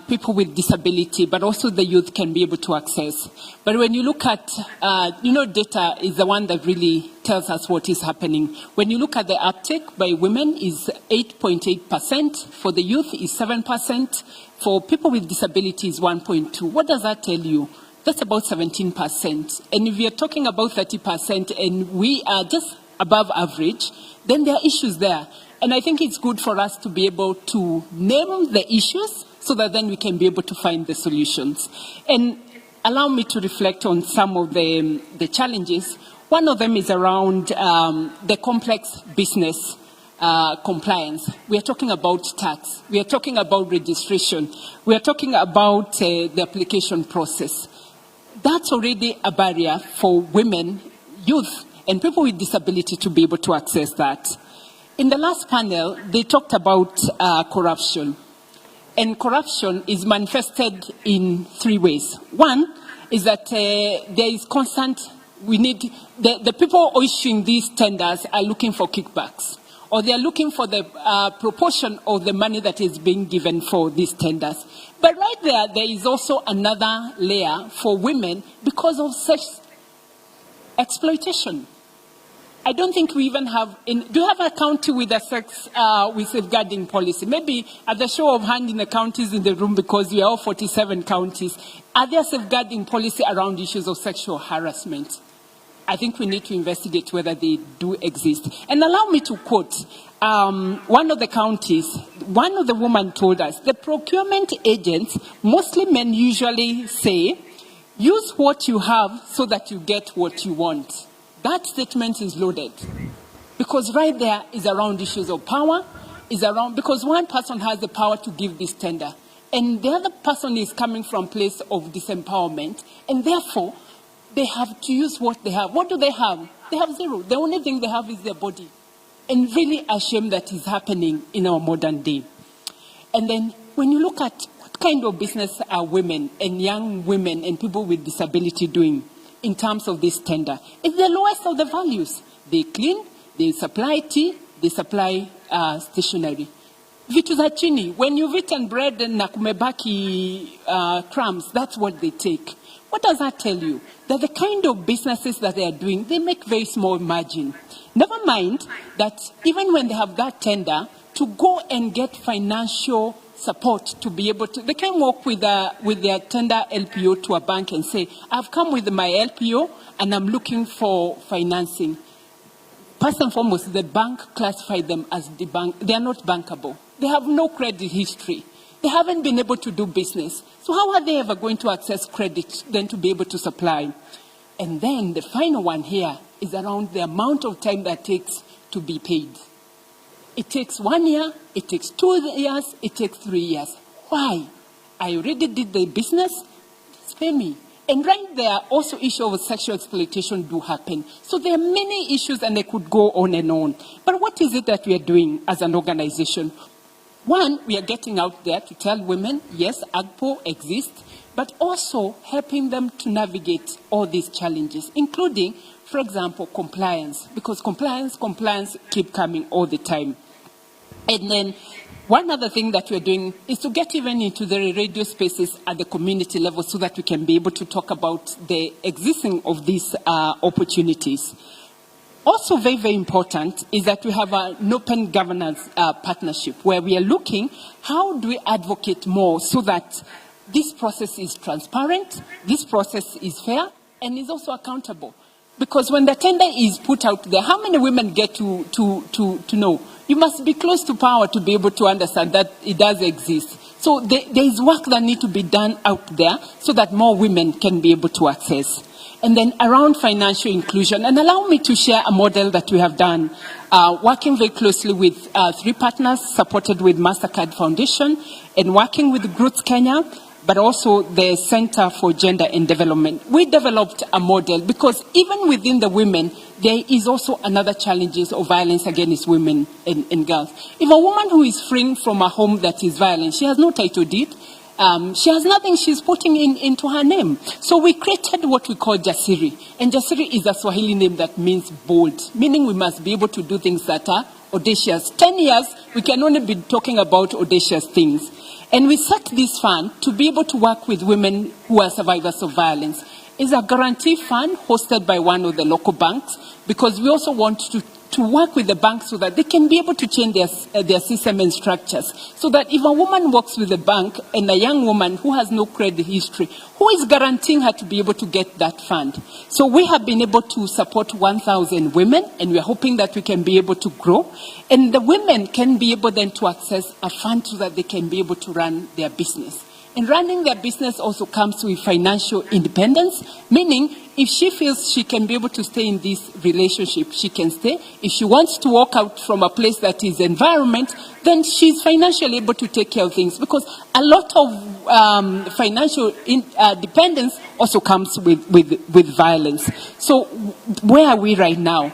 people with disability, but also the youth can be able to access. But when you look at, data is the one that really tells us what is happening. When you look at the uptake by women is 8.8%, for the youth is 7%, for people with disabilities 1.2%. What does that tell you? That's about 17%. And if we are talking about 30% and we are just above average, then there are issues there. And I think it's good for us to be able to name the issues so that then we can be able to find the solutions. And allow me to reflect on some of the challenges. One of them is around the complex business compliance. We are talking about tax. We are talking about registration. We are talking about the application process. That's already a barrier for women, youth, and people with disability to be able to access that. In the last panel, they talked about corruption. And corruption is manifested in 3 ways. One is that there is constant, the people issuing these tenders are looking for kickbacks, or they are looking for the proportion of the money that is being given for these tenders. But right there is also another layer for women because of such exploitation. I don't think we even have, do you have a county with a with safeguarding policy? Maybe at the show of hand in the counties in the room, because we are all 47 counties, are there safeguarding policy around issues of sexual harassment? I think we need to investigate whether they do exist. And allow me to quote one of the counties. One of the women told us, the procurement agents, mostly men, usually say, use what you have so that you get what you want. That statement is loaded, because right there is around issues of power, is around, because one person has the power to give this tender, and the other person is coming from a place of disempowerment, and therefore they have to use what they have. What do they have? They have zero. The only thing they have is their body. And really a shame that is happening in our modern day. And then when you look at what kind of business are women and young women and people with disability doing in terms of this tender, it's the lowest of the values. They clean, they supply tea, they supply stationery. Vitu za chini, when you've eaten bread and kumebaki crumbs, that's what they take. What does that tell you? That the kind of businesses that they are doing, they make very small margin. Never mind that even when they have that tender, to go and get financial support to be able to, they can walk with their tender LPO to a bank and say, I've come with my LPO and I'm looking for financing. First and foremost, the bank classified them as they are not bankable. They have no credit history. They haven't been able to do business. So how are they ever going to access credit then to be able to supply? And then the final one here is around the amount of time that takes to be paid. It takes 1 year, it takes 2 years, it takes 3 years. Why? I already did the business, just pay me. And right there, also issues of sexual exploitation do happen. So there are many issues and they could go on and on. But what is it that we are doing as an organization? One, we are getting out there to tell women, yes, AGPO exists, but also helping them to navigate all these challenges, including, for example, compliance, because compliance keep coming all the time. And then one other thing that we're doing is to get even into the radio spaces at the community level so that we can be able to talk about the existing of these opportunities. Also very, very important is that we have an open governance partnership where we are looking how do we advocate more so that this process is transparent, this process is fair, and is also accountable. Because when the tender is put out there, how many women get to know? You must be close to power to be able to understand that it does exist. So there is work that needs to be done out there so that more women can be able to access. And then around financial inclusion, and allow me to share a model that we have done, working very closely with 3 partners, supported with MasterCard Foundation, and working with Growth Kenya, but also the Center for Gender and Development. We developed a model because even within the women, there is also another challenges of violence against women and girls. If a woman who is freeing from a home that is violent, she has no title deed, she has nothing she's putting into her name. So we created what we call Jasiri. And Jasiri is a Swahili name that means bold, meaning we must be able to do things that are audacious. 10 years, we can only be talking about audacious things. And we set this fund to be able to work with women who are survivors of violence. It's a guarantee fund hosted by one of the local banks because we also want to work with the banks so that they can be able to change their system and structures. So that if a woman works with the bank and a young woman who has no credit history, who is guaranteeing her to be able to get that fund? So we have been able to support 1,000 women and we are hoping that we can be able to grow. And the women can be able then to access a fund so that they can be able to run their business. And running their business also comes with financial independence, meaning if she feels she can be able to stay in this relationship, she can stay. If she wants to walk out from a place that is environment, then she's financially able to take care of things. Because a lot of financial dependence also comes with violence. So where are we right now?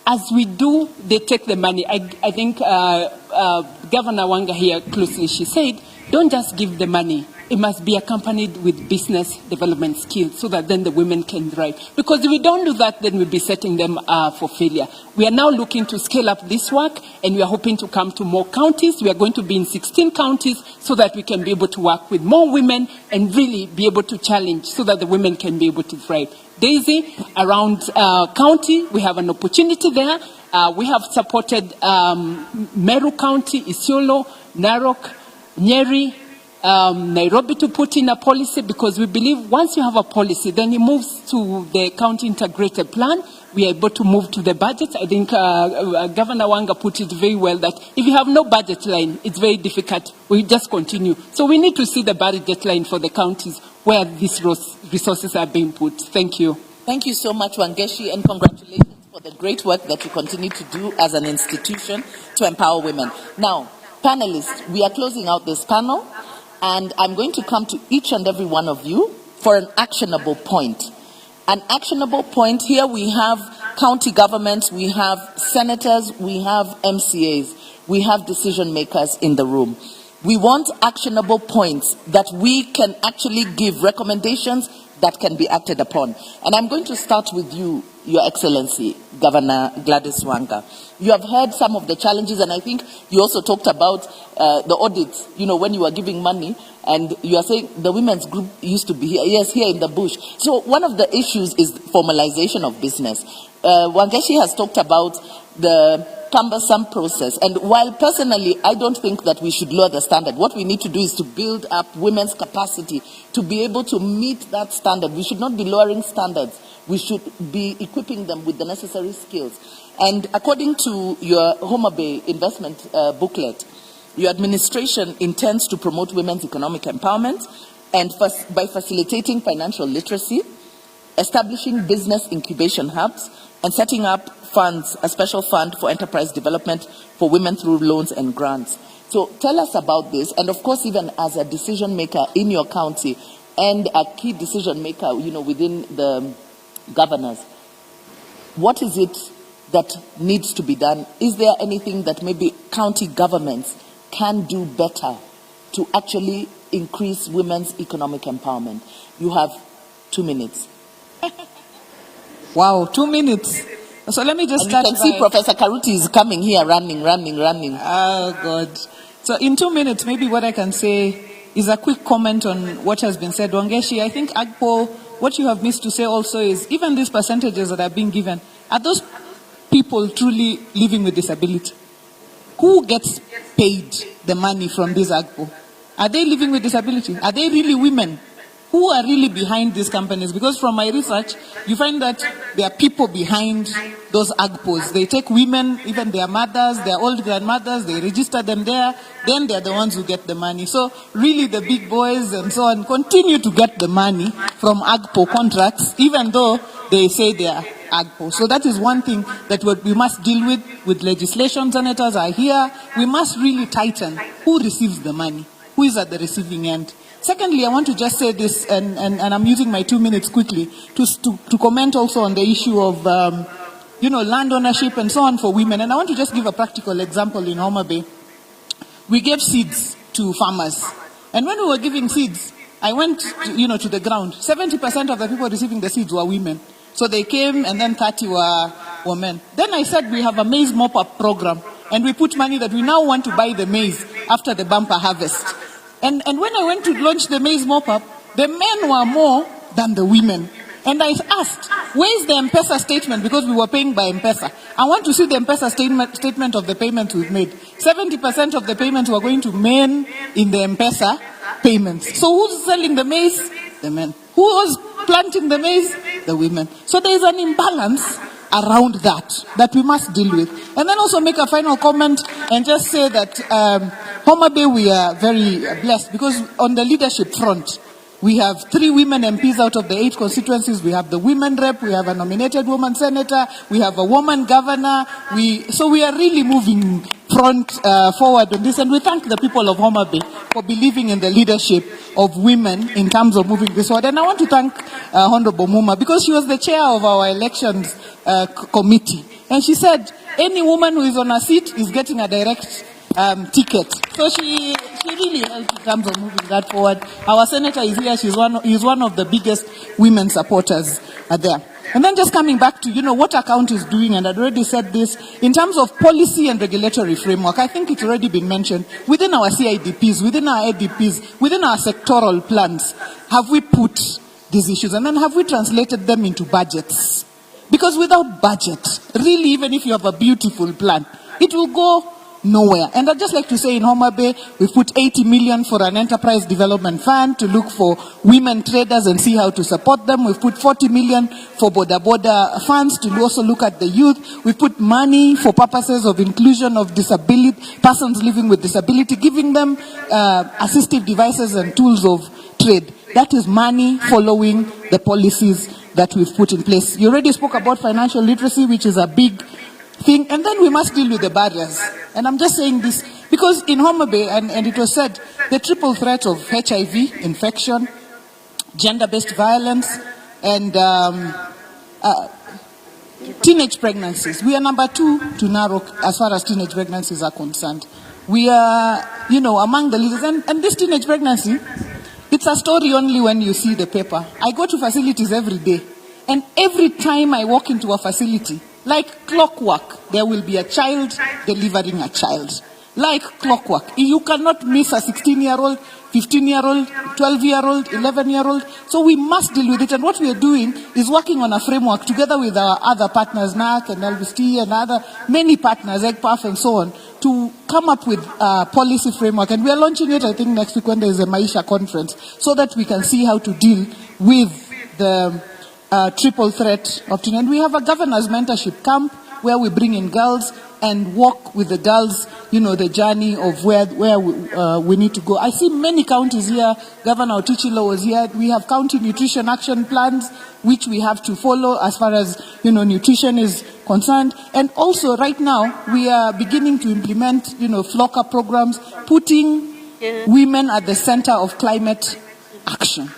As we do, they take the money. I think Governor Wanga here closely, she said, don't just give the money. It must be accompanied with business development skills so that then the women can thrive. Because if we don't do that, then we'll be setting them for failure. We are now looking to scale up this work and we are hoping to come to more counties. We are going to be in 16 counties so that we can be able to work with more women and really be able to challenge so that the women can be able to thrive. Daisy, around county, we have an opportunity there. We have supported Meru County, Isiolo, Narok, Nyeri, Nairobi to put in a policy because we believe once you have a policy, then it moves to the county integrated plan. We are able to move to the budget. I think Governor Wanga put it very well that if you have no budget line, it's very difficult. We just continue. So we need to see the budget line for the counties where these resources are being put. Thank you. Thank you so much, Wangeshi, and congratulations for the great work that you continue to do as an institution to empower women. Now, panelists, we are closing out this panel. And I'm going to come to each and every one of you for an actionable point. An actionable point here, we have county governments, we have senators, we have MCAs, we have decision makers in the room. We want actionable points that we can actually give recommendations that can be acted upon. And I'm going to start with you, Your Excellency, Governor Gladys Wanga. You have heard some of the challenges, and I think you also talked about the audits, you know, when you were giving money, and you are saying the women's group used to be here, yes, here in the bush. So one of the issues is formalization of business. Wangeshi has talked about the cumbersome process. And while personally, I don't think that we should lower the standard, what we need to do is to build up women's capacity to be able to meet that standard. We should not be lowering standards. We should be equipping them with the necessary skills. And according to your Homa Bay investment booklet, your administration intends to promote women's economic empowerment and by facilitating financial literacy, establishing business incubation hubs, and setting up funds, a special fund for enterprise development for women through loans and grants. So tell us about this, and of course, even as a decision maker in your county and a key decision maker, within the governors, what is it that needs to be done? Is there anything that maybe county governments can do better to actually increase women's economic empowerment? You have 2 minutes. Wow, 2 minutes. So let me just start. You can see Professor Karuti is coming here, running. Oh, God. So in 2 minutes, maybe what I can say is a quick comment on what has been said. Wangeshi, I think, Agpo, what you have missed to say also is, even these percentages that are being given, are those people truly living with disability? Who gets paid the money from this Agpo? Are they living with disability? Are they really women? Who are really behind these companies? Because from my research, you find that there are people behind those AGPOs. They take women, even their mothers, their old grandmothers, they register them there, then they're the ones who get the money. So really the big boys and so on continue to get the money from AGPO contracts, even though they say they are AGPO. So that is one thing that we must deal with legislation. Senators are here. We must really tighten who receives the money, who is at the receiving end. Secondly, I want to just say this, and I'm using my 2 minutes quickly to comment also on the issue of, land ownership and so on for women. And I want to just give a practical example in Homa Bay. We gave seeds to farmers. And when we were giving seeds, I went, to the ground. 70% of the people receiving the seeds were women. So they came, and then 30 were men. Then I said we have a maize mop-up program, and we put money that we now want to buy the maize after the bumper harvest. And when I went to launch the maize mop-up, the men were more than the women. And I asked, where is the M-Pesa statement? Because we were paying by M-Pesa. I want to see the M-Pesa statement of the payments we've made. 70% of the payments were going to men in the M-Pesa payments. So who's selling the maize? The men. Who was planting the maize? The women. So there is an imbalance around that we must deal with. And then also make a final comment and just say that Homa Bay, we are very blessed because on the leadership front, we have 3 women MPs out of the 8 constituencies. We have the women rep, we have a nominated woman senator, we have a woman governor. So we are really moving forward on this, and we thank the people of Homa Bay for believing in the leadership of women in terms of moving this forward. And I want to thank Honorable Muma because she was the chair of our elections committee, and she said any woman who is on a seat is getting a direct ticket. So she really helped in terms of moving that forward. Our senator is here. She's one of the biggest women supporters there. And then just coming back to, what our county is doing, and I'd already said this, in terms of policy and regulatory framework, I think it's already been mentioned, within our CIDPs, within our ADPs, within our sectoral plans, have we put these issues, and then have we translated them into budgets? Because without budget, really, even if you have a beautiful plan, it will go nowhere. And I'd just like to say in Homa Bay, we've put 80 million for an enterprise development fund to look for women traders and see how to support them. We've put 40 million for border funds to also look at the youth. We've put money for purposes of inclusion of persons living with disability, giving them assistive devices and tools of trade. That is money following the policies that we've put in place. You already spoke about financial literacy, which is a big thing, and then we must deal with the barriers. And I'm just saying this because in Homa Bay, and it was said, the triple threat of HIV infection, gender-based violence, and teenage pregnancies. We are number 2 to Narok as far as teenage pregnancies are concerned. We are, among the leaders. And this teenage pregnancy, it's a story only when you see the paper. I go to facilities every day, and every time I walk into a facility, like clockwork, there will be a child delivering a child. like clockwork. You cannot miss a 16-year-old, 15-year-old, 12-year-old, 11-year-old. So we must deal with it. And what we are doing is working on a framework together with our other partners, NAC and LVST and other many partners, EGPAF and so on, to come up with a policy framework. And we are launching it, I think, next week when there is a Maisha conference, so that we can see how to deal with the triple threat of teen. And we have a governor's mentorship camp where we bring in girls and walk with the girls, the journey of where we need to go. I see many counties here. Governor Otichilo was here. We have county nutrition action plans, which we have to follow as far as, nutrition is concerned. And also right now, we are beginning to implement, flocker programs, putting women at the center of climate action,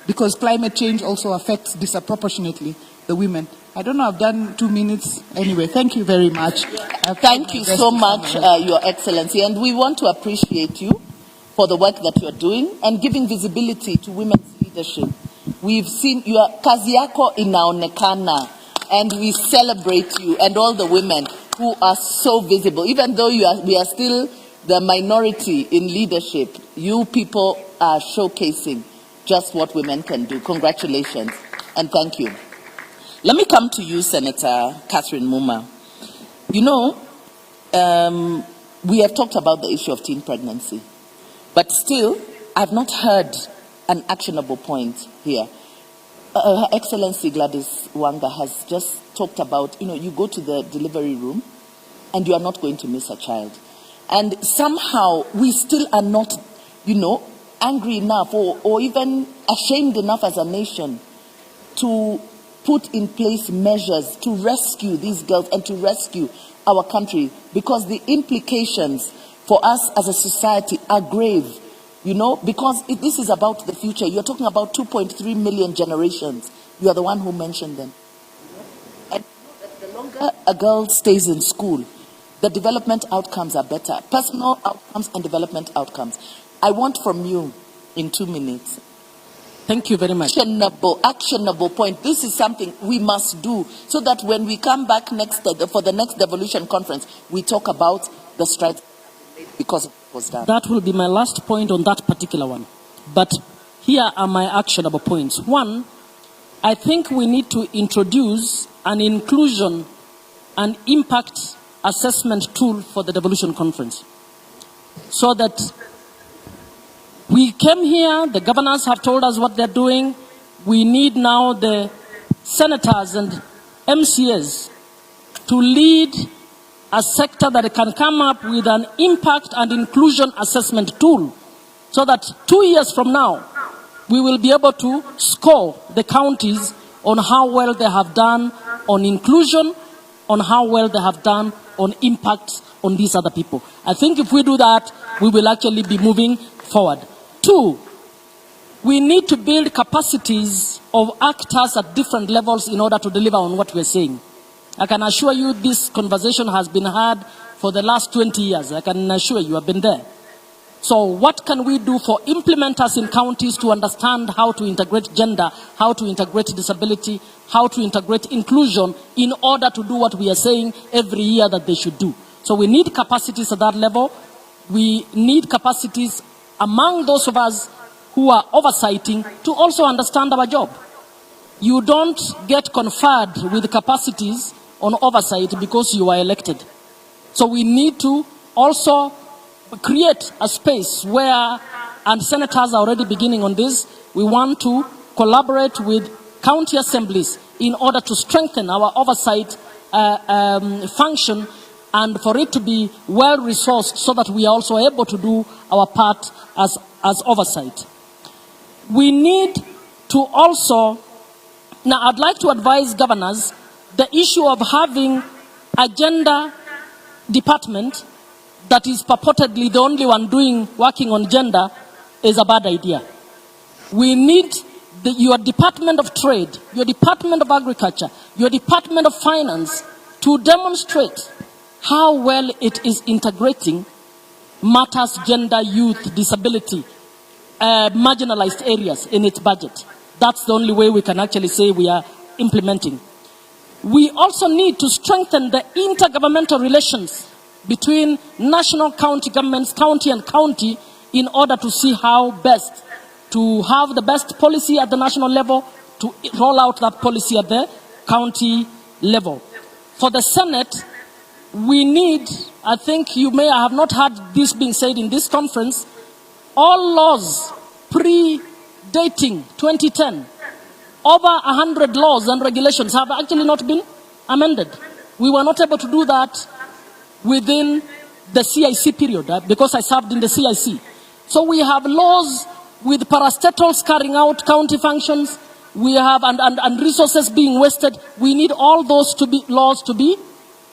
because climate change also affects disproportionately the women. I don't know, I've done 2 minutes. Anyway, thank you very much. Thank you so much, Your Excellency. And we want to appreciate you for the work that you're doing and giving visibility to women's leadership. We've seen your kazi yako inaonekana, and we celebrate you and all the women who are so visible. Even though we are still the minority in leadership, you people are showcasing just what women can do. Congratulations and thank you. Let me come to you, Senator Catherine Muma. We have talked about the issue of teen pregnancy, but still, I've not heard an actionable point here. Her Excellency Gladys Wanga has just talked about, you go to the delivery room and you are not going to miss a child. And somehow we still are not, angry enough or even ashamed enough as a nation to put in place measures to rescue these girls and to rescue our country, because the implications for us as a society are grave, because this is about the future. You're talking about 2.3 million generations. You are the one who mentioned them. And the longer a girl stays in school, the development outcomes are better. Personal outcomes and development outcomes. I want from you in 2 minutes. Thank you very much. Actionable point. This is something we must do so that when we come back for the next Devolution conference, we talk about the strides because it was done. That will be my last point on that particular one. But here are my actionable points. One, I think we need to introduce an inclusion and impact assessment tool for the Devolution conference, so that we came here, the governors have told us what they're doing. We need now the senators and MCAs to lead a sector that can come up with an impact and inclusion assessment tool, so that 2 years from now, we will be able to score the counties on how well they have done on inclusion, on how well they have done on impact on these other people. I think if we do that, we will actually be moving forward. 2, we need to build capacities of actors at different levels in order to deliver on what we're saying. I can assure you this conversation has been had for the last 20 years. I can assure you I've been there. So what can we do for implementers in counties to understand how to integrate gender, how to integrate disability, how to integrate inclusion in order to do what we are saying every year that they should do? So we need capacities at that level. We need capacities among those of us who are oversighting to also understand our job. You don't get conferred with capacities on oversight because you are elected. So we need to also create a space where, and senators are already beginning on this, we want to collaborate with county assemblies in order to strengthen our oversight function, and for it to be well-resourced so that we are also able to do our part as oversight. We need to also, now I'd like to advise governors, the issue of having a gender department that is purportedly the only one working on gender is a bad idea. We need your Department of Trade, your Department of Agriculture, your Department of Finance to demonstrate how well it is integrating matters, gender, youth, disability, marginalized areas in its budget. That's the only way we can actually say we are implementing. We also need to strengthen the intergovernmental relations between national county governments, county and county, in order to see how best to have the best policy at the national level, to roll out that policy at the county level. For the Senate, we need, I think you may have not heard this being said in this conference, all laws pre-dating 2010, over 100 laws and regulations have actually not been amended. We were not able to do that within the CIC period, because I served in the CIC. So we have laws with parastatals carrying out county functions. We have and resources being wasted. We need all those laws to be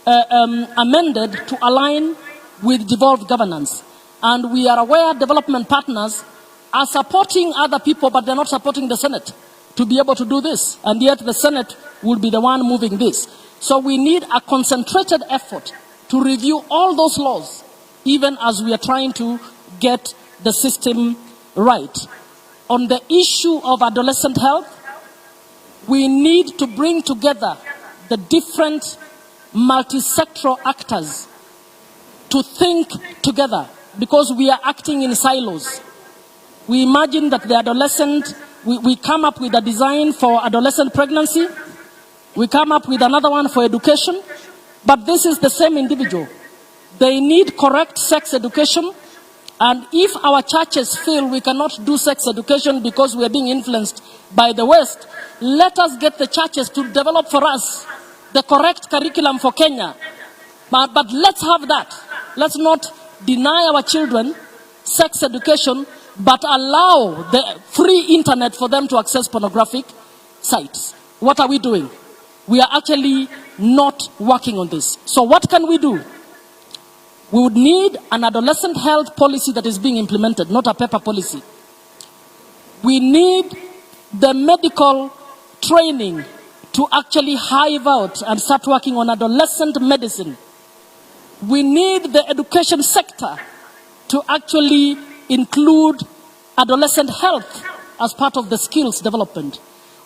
amended to align with devolved governance. And we are aware development partners are supporting other people, but they're not supporting the Senate to be able to do this. And yet the Senate will be the one moving this. So we need a concentrated effort to review all those laws, even as we are trying to get the system right. On the issue of adolescent health, we need to bring together the different multi-sectoral actors to think together, because we are acting in silos. We imagine that the adolescent, we come up with a design for adolescent pregnancy, we come up with another one for education, but this is the same individual. They need correct sex education, and if our churches feel we cannot do sex education because we are being influenced by the West, let us get the churches to develop for us the correct curriculum for Kenya. But let's have that. Let's not deny our children sex education, but allow the free internet for them to access pornographic sites. What are we doing? We are actually not working on this. So what can we do? We would need an adolescent health policy that is being implemented, not a paper policy. We need the medical training to actually hive out and start working on adolescent medicine. We need the education sector to actually include adolescent health as part of the skills development.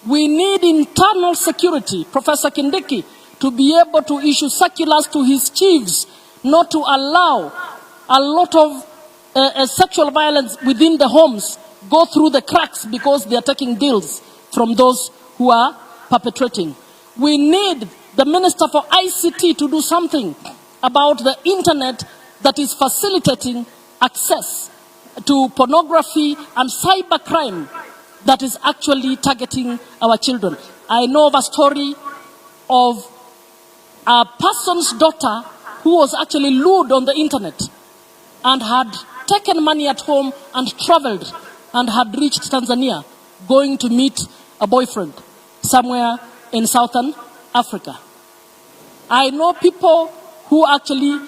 We need internal security, Professor Kindiki, to be able to issue circulars to his chiefs, not to allow a lot of sexual violence within the homes go through the cracks because they are taking deals from those who are perpetrating. We need the Minister for ICT to do something about the internet that is facilitating access to pornography and cybercrime that is actually targeting our children. I know of a story of a person's daughter who was actually lured on the internet and had taken money at home and traveled and had reached Tanzania, going to meet a boyfriend somewhere in Southern Africa. I know people who actually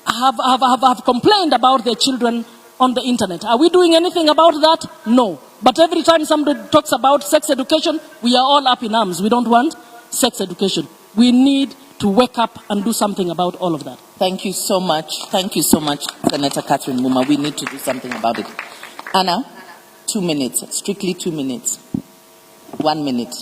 have complained about their children on the internet. Are we doing anything about that? No. But every time somebody talks about sex education, we are all up in arms. We don't want sex education. We need to wake up and do something about all of that. Thank you so much. Thank you so much, Senator Catherine Muma. We need to do something about it. Anna, 2 minutes, strictly 2 minutes. 1 minute.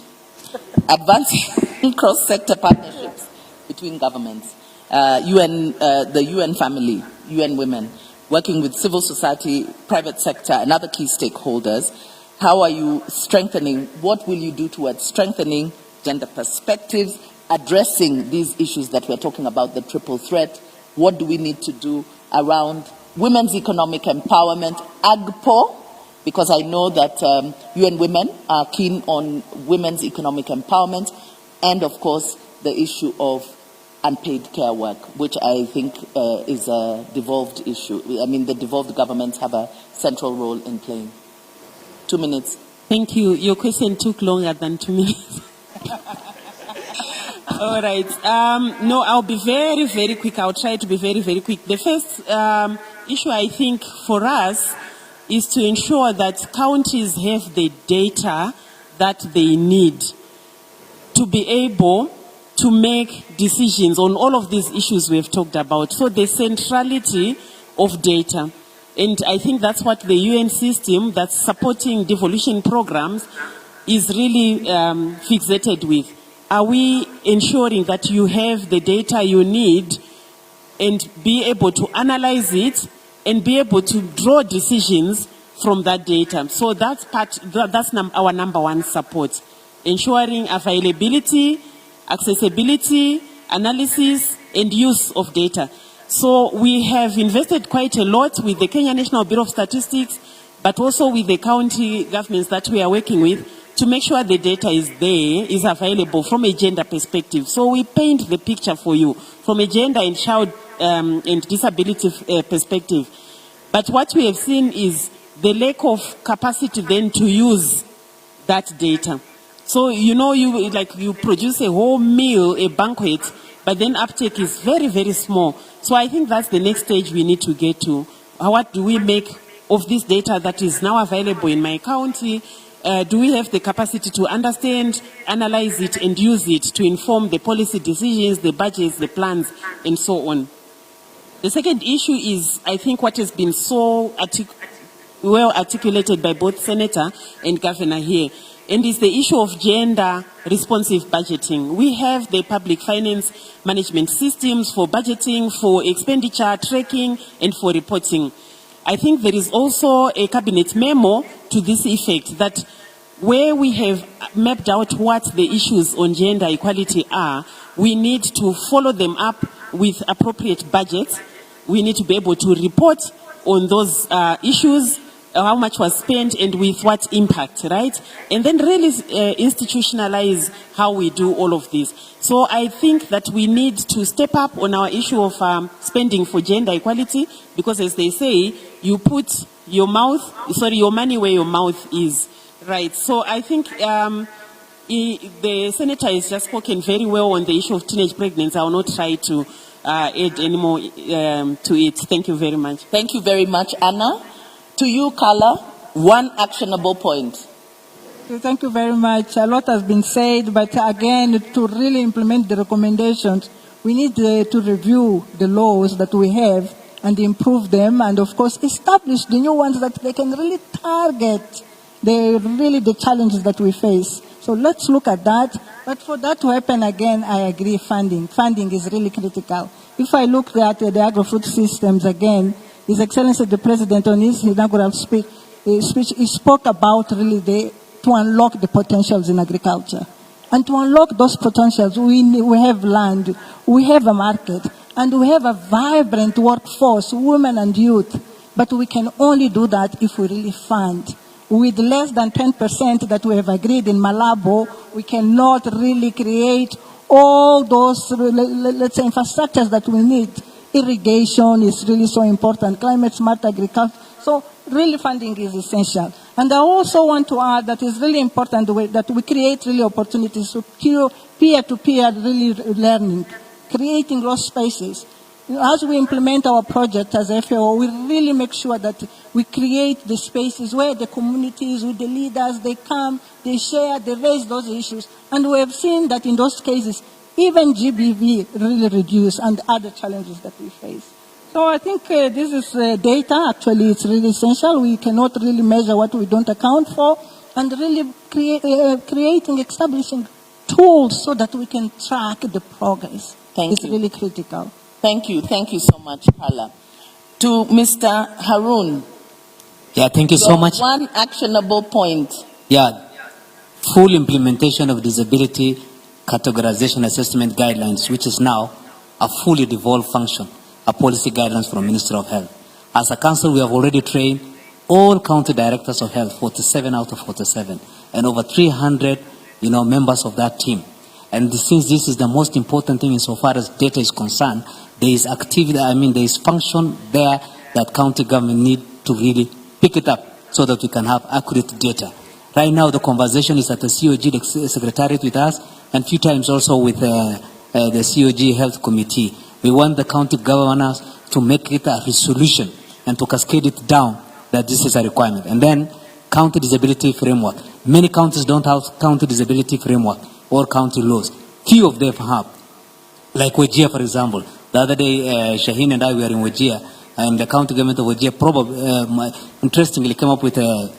Advancing cross-sector partnerships between governments, the UN family, UN women, working with civil society, private sector, and other key stakeholders. How are you strengthening? What will you do towards strengthening gender perspectives, addressing these issues that we're talking about, the triple threat? What do we need to do around women's economic empowerment, AGPO? Because I know that UN Women are keen on women's economic empowerment, and of course the issue of unpaid care work, which I think is a devolved issue. I mean, the devolved governments have a central role in playing. 2 minutes. Thank you. Your question took longer than 2 minutes. All right. No, I'll be very, very quick. I'll try to be very, very quick. The first issue, I think, for us is to ensure that counties have the data that they need to be able to make decisions on all of these issues we've talked about. So the centrality of data. And I think that's what the UN system that's supporting devolution programs is really fixated with. Are we ensuring that you have the data you need and be able to analyze it and be able to draw decisions from that data. So that's our number one support. Ensuring availability, accessibility, analysis, and use of data. So we have invested quite a lot with the Kenya National Bureau of Statistics, but also with the county governments that we are working with to make sure the data is there, is available from a gender perspective. So we paint the picture for you from a gender and child and disability perspective. But what we have seen is the lack of capacity then to use that data. So, you produce a whole meal, a banquet, but then uptake is very, very small. So I think that's the next stage we need to get to. What do we make of this data that is now available in my county? Do we have the capacity to understand, analyze it, and use it to inform the policy decisions, the budgets, the plans, and so on? The second issue is, I think, what has been so well articulated by both Senator and Governor here, and is the issue of gender responsive budgeting. We have the public finance management systems for budgeting, for expenditure tracking, and for reporting. I think there is also a cabinet memo to this effect that where we have mapped out what the issues on gender equality are, we need to follow them up with appropriate budgets. We need to be able to report on those issues, how much was spent and with what impact, right? And then really institutionalize how we do all of this. So I think that we need to step up on our issue of spending for gender equality, because as they say, you put your money where your mouth is, right? So I think the Senator has just spoken very well on the issue of teenage pregnancy. I will not try to add any more to it. Thank you very much. Thank you very much, Anna. To you, Carla, one actionable point. Thank you very much. A lot has been said, but again, to really implement the recommendations, we need to review the laws that we have and improve them, and of course, establish the new ones that they can really target the challenges that we face. So let's look at that. But for that to happen, again, I agree, funding. Funding is really critical. If I look at the agri-food systems again, His Excellency the President on his inaugural speech, he spoke about really to unlock the potentials in agriculture. And to unlock those potentials, we have land, we have a market, and we have a vibrant workforce, women and youth. But we can only do that if we really fund. With less than 10% that we have agreed in Malabo, we cannot really create all those, let's say, infrastructures that we need. Irrigation is really so important, climate smart agriculture. So really funding is essential. And I also want to add that it's really important that we create really opportunities to peer-to-peer really learning, creating those spaces. As we implement our project as FAO, we really make sure that we create the spaces where the communities, with the leaders, they come, they share, they raise those issues. And we have seen that in those cases, even GBV really reduce and other challenges that we face. So I think this is data. Actually, it's really essential. We cannot really measure what we don't account for, and really establishing tools so that we can track the progress. It's really critical. Thank you so much, Carla. To Mr. Harun. Yeah, thank you so much. One actionable point. Yeah, full implementation of disability categorization assessment guidelines, which is now a fully devolved function, a policy guidelines from Ministry of Health. As a council, we have already trained all county directors of health, 47 out of 47, and over 300, members of that team. And since this is the most important thing insofar as data is concerned, there is activity, there is function there that county government need to really pick it up so that we can have accurate data. Right now, the conversation is at the COG, the Secretariat with us, and a few times also with the COG Health Committee. We want the county governors to make it a resolution and to cascade it down that this is a requirement. And then county disability framework. Many counties don't have county disability framework or county laws. Few of them have. Like Wajir, for example. The other day, Shaheen and I were in Wajir, and the county government of Wajir interestingly came up with a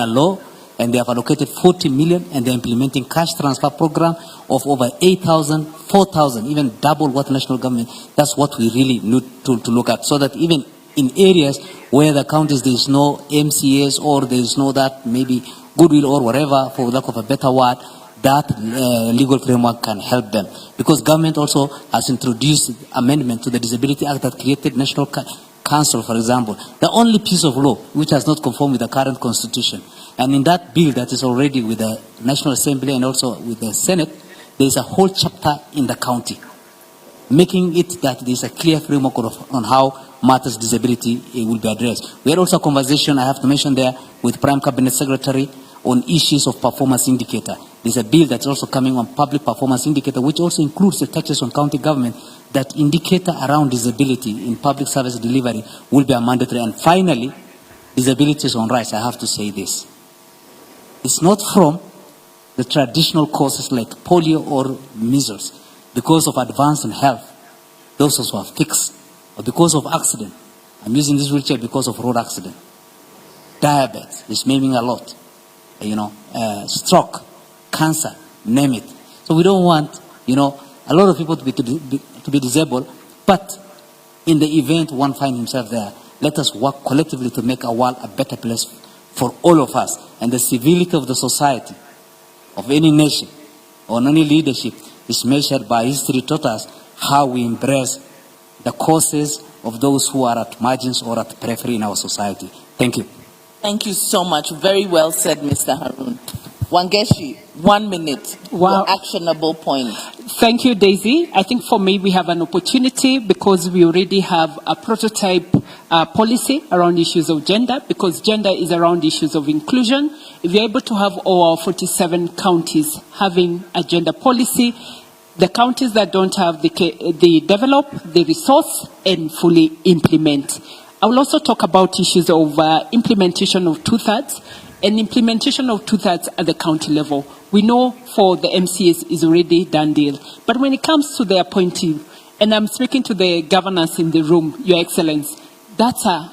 law, and they have allocated 40 million, and they're implementing cash transfer program of over 8,000, 4,000, even double what national government. That's what we really need to look at, so that even in areas where the counties there is no MCAs or there is no that maybe goodwill or whatever, for lack of a better word, that legal framework can help them. Because government also has introduced amendment to the Disability Act that created National Council, for example, the only piece of law which has not conformed with the current constitution. And in that bill that is already with the National Assembly and also with the Senate, there is a whole chapter in the county, making it that there is a clear framework on how matters disability will be addressed. We had also a conversation, I have to mention there, with Prime Cabinet Secretary on issues of performance indicator. There's a bill that's also coming on public performance indicator, which also includes the touches on county government. That indicator around disability in public service delivery will be a mandatory. And finally, disability is on rise. I have to say this. It's not from the traditional causes like polio or measles, because of advance in health, those who are fixed, or because of accident. I'm using this wheelchair because of road accident. Diabetes is maiming a lot. Stroke, cancer, name it. So we don't want, a lot of people to be disabled, but in the event one finds himself there, let us work collectively to make our world a better place for all of us. And the civility of the society, of any nation, or any leadership, is measured by history taught us how we embrace the causes of those who are at margins or at periphery in our society. Thank you. Thank you so much. Very well said, Mr. Harun. Wangeshi, 1 minute. Wow. Your actionable point. Thank you, Daisy. I think for me, we have an opportunity because we already have a prototype policy around issues of gender, because gender is around issues of inclusion. If you're able to have all 47 counties having a gender policy, the counties that don't have, they develop, they resource, and fully implement. I will also talk about issues of implementation of two-thirds, and implementation of two-thirds at the county level. We know for the MCAs is already done deal. But when it comes to the appointee, and I'm speaking to the governors in the room, Your Excellence, that's a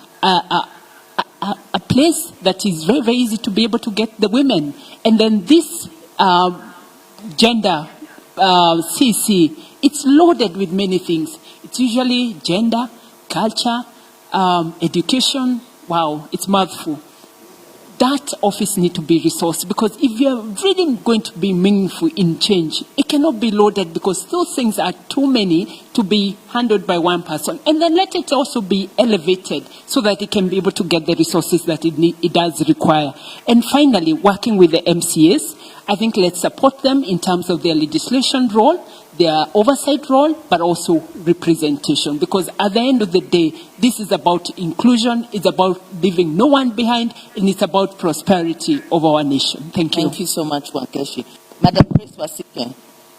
place that is very, very easy to be able to get the women. And then this gender CC, it's loaded with many things. It's usually gender, culture, education. Wow, it's mouthful. That office needs to be resourced, because if you're really going to be meaningful in change, it cannot be loaded, because those things are too many to be handled by one person. And then let it also be elevated so that it can be able to get the resources that it does require. And finally, working with the MCAs, I think let's support them in terms of their legislation role, their oversight role, but also representation. Because at the end of the day, this is about inclusion, it's about leaving no one behind, and it's about prosperity of our nation. Thank you. Thank you so much, Wangeshi. Madam Grace Wasike,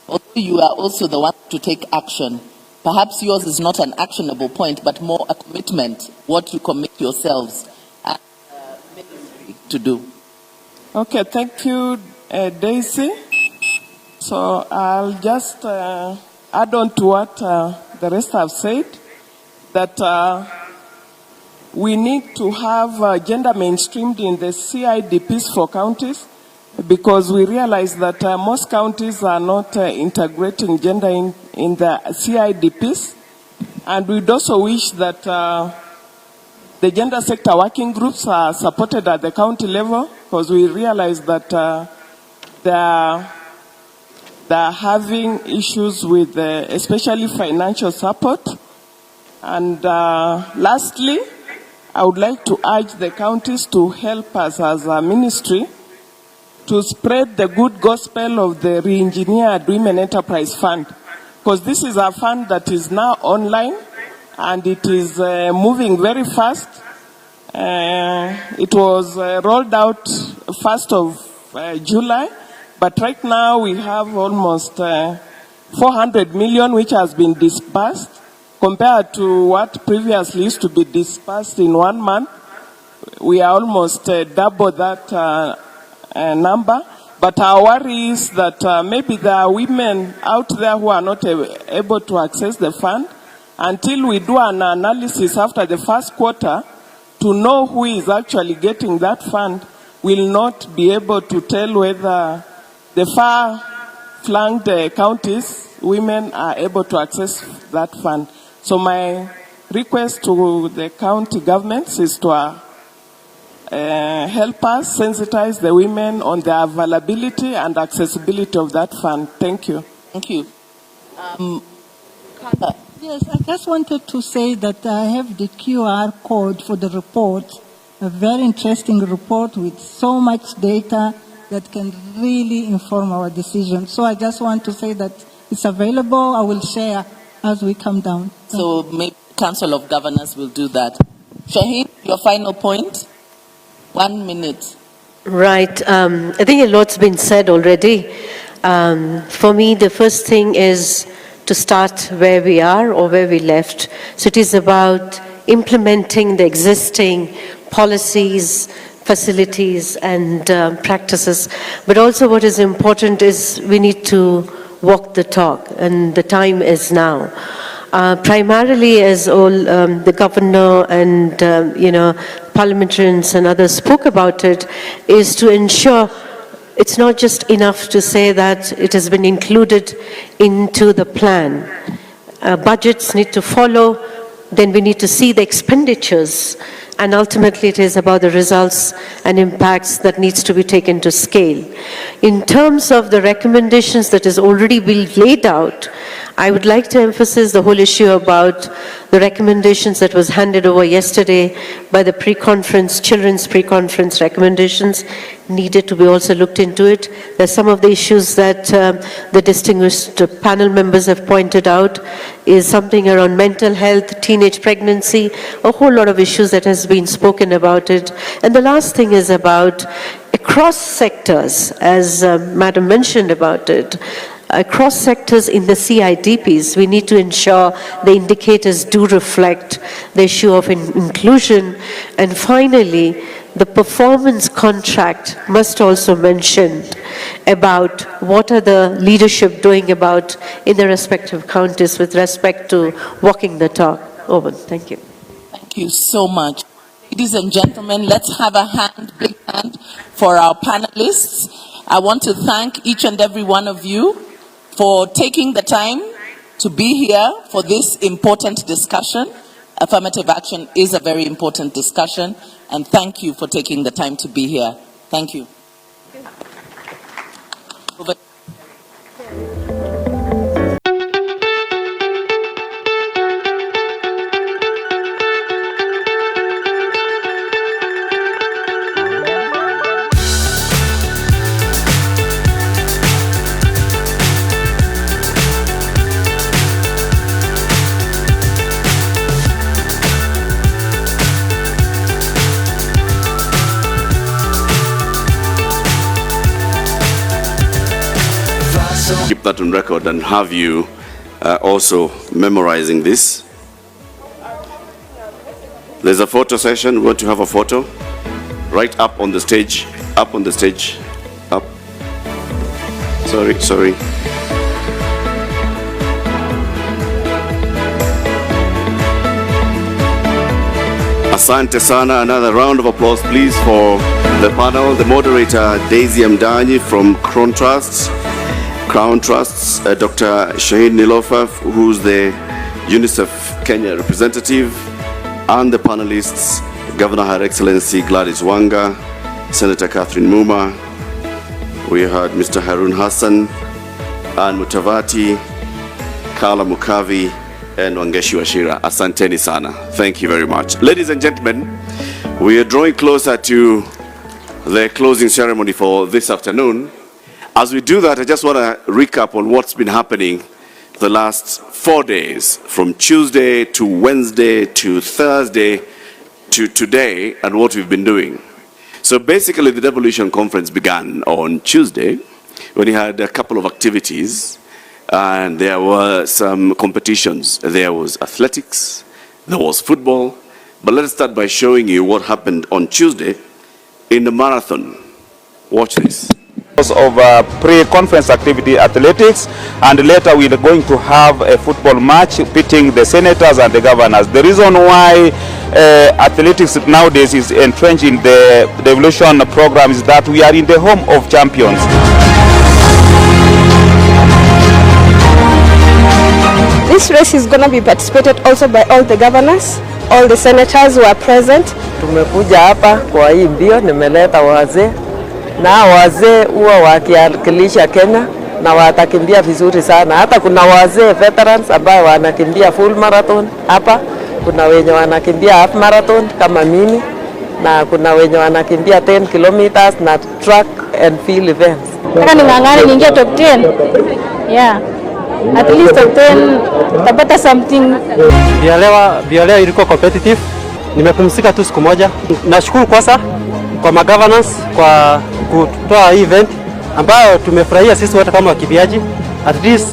although you are also the one to take action, perhaps yours is not an actionable point, but more a commitment, what you commit yourselves as ministry to do. Okay, thank you, Daisy. So I'll just add on to what the rest have said, that we need to have gender mainstreamed in the CIDPs for counties, because we realize that most counties are not integrating gender in the CIDPs. And we'd also wish that the gender sector working groups are supported at the county level, because we realize that they're having issues with especially financial support. And lastly, I would like to urge the counties to help us as a ministry to spread the good gospel of the re-engineered Women Enterprise Fund, because this is a fund that is now online and it is moving very fast. It was rolled out 1st of July. But right now we have almost 400 million which has been disbursed, compared to what previously used to be disbursed in 1 month. We are almost double that number. But our worry is that maybe there are women out there who are not able to access the fund. Until we do an analysis after the first quarter to know who is actually getting that fund, will not be able to tell whether the far-flanked counties, women are able to access that fund. So my request to the county governments is to help us sensitize the women on the availability and accessibility of that fund. Thank you. Thank you. Yes, I just wanted to say that I have the QR code for the report, a very interesting report with so much data that can really inform our decision. So I just want to say that it's available. I will share as we come down. So maybe Council of Governors will do that. Shaheen, your final point? 1 minute. Right. I think a lot's been said already. For me, the first thing is to start where we are or where we left. So it is about implementing the existing policies, facilities, and practices. But also what is important is we need to walk the talk, and the time is now. Primarily, as all the governor and parliamentarians and others spoke about it, is to ensure it's not just enough to say that it has been included into the plan. Budgets need to follow, then we need to see the expenditures, and ultimately it is about the results and impacts that needs to be taken to scale. In terms of the recommendations that has already been laid out, I would like to emphasize the whole issue about the recommendations that was handed over yesterday by the pre-conference, children's pre-conference recommendations needed to be also looked into it. There's some of the issues that the distinguished panel members have pointed out is something around mental health, teenage pregnancy, a whole lot of issues that has been spoken about it. And the last thing is about across sectors, as Madam mentioned about it, across sectors in the CIDPs, we need to ensure the indicators do reflect the issue of inclusion. And finally, the performance contract must also mention about what are the leadership doing about in the respective counties with respect to walking the talk. Over. Thank you. Thank you so much. Ladies and gentlemen, let's have a hand, big hand for our panelists. I want to thank each and every one of you for taking the time to be here for this important discussion. Affirmative action is a very important discussion, and thank you for taking the time to be here. Thank you. Over. Keep that on record and have you also memorizing this. There's a photo session. We want to have a photo right up on the stage. Up on the stage. Up. Sorry. Asante sana. Another round of applause, please, for the panel. The moderator, Daisy Mdanyi from Crown Trusts, Dr. Shaheen Nilofa, who's the UNICEF Kenya representative, and the panelists, Governor Her Excellency Gladys Wanga, Senator Catherine Muma. We heard Mr. Harun Hassan, Ann Mutavati, Kala Mukavi, and Wangeshi Washira. Asanteni sana. Thank you very much. Ladies and gentlemen, we are drawing closer to the closing ceremony for this afternoon. As we do that, I just want to recap on what's been happening the last 4 days, from Tuesday to Wednesday to Thursday to today, and what we've been doing. So basically, the Devolution conference began on Tuesday, when we had a couple of activities, and there were some competitions. There was athletics, there was football, but let's start by showing you what happened on Tuesday in the marathon. Watch this. Of pre-conference activity athletics, and later we are going to have a football match pitting the senators and the governors. The reason why athletics nowadays is entrenched in the Devolution program is that we are in the home of champions. This race is going to be participated also by all the governors, all the senators who are present. Tumekuja hapa kwa hii mbio, nimeleta wazee na wazee huwa wakiwakilisha Kenya na watakimbia vizuri sana. Hata kuna wazee veterans ambao wanakimbia full marathon hapa, kuna wenye wanakimbia half marathon kama mimi, na kuna wenye wanakimbia 10 kilometers na track and field events. Nataka ning'ang'ane niingie top 10. Yeah. At least top 10 tapata something. Bialewa ilikuwa competitive. Nimepumzika tu siku moja. Nashukuru kwanza kwa governance kwa kutoa hii event ambayo tumefurahia sisi wote kama wakimbiaji. At least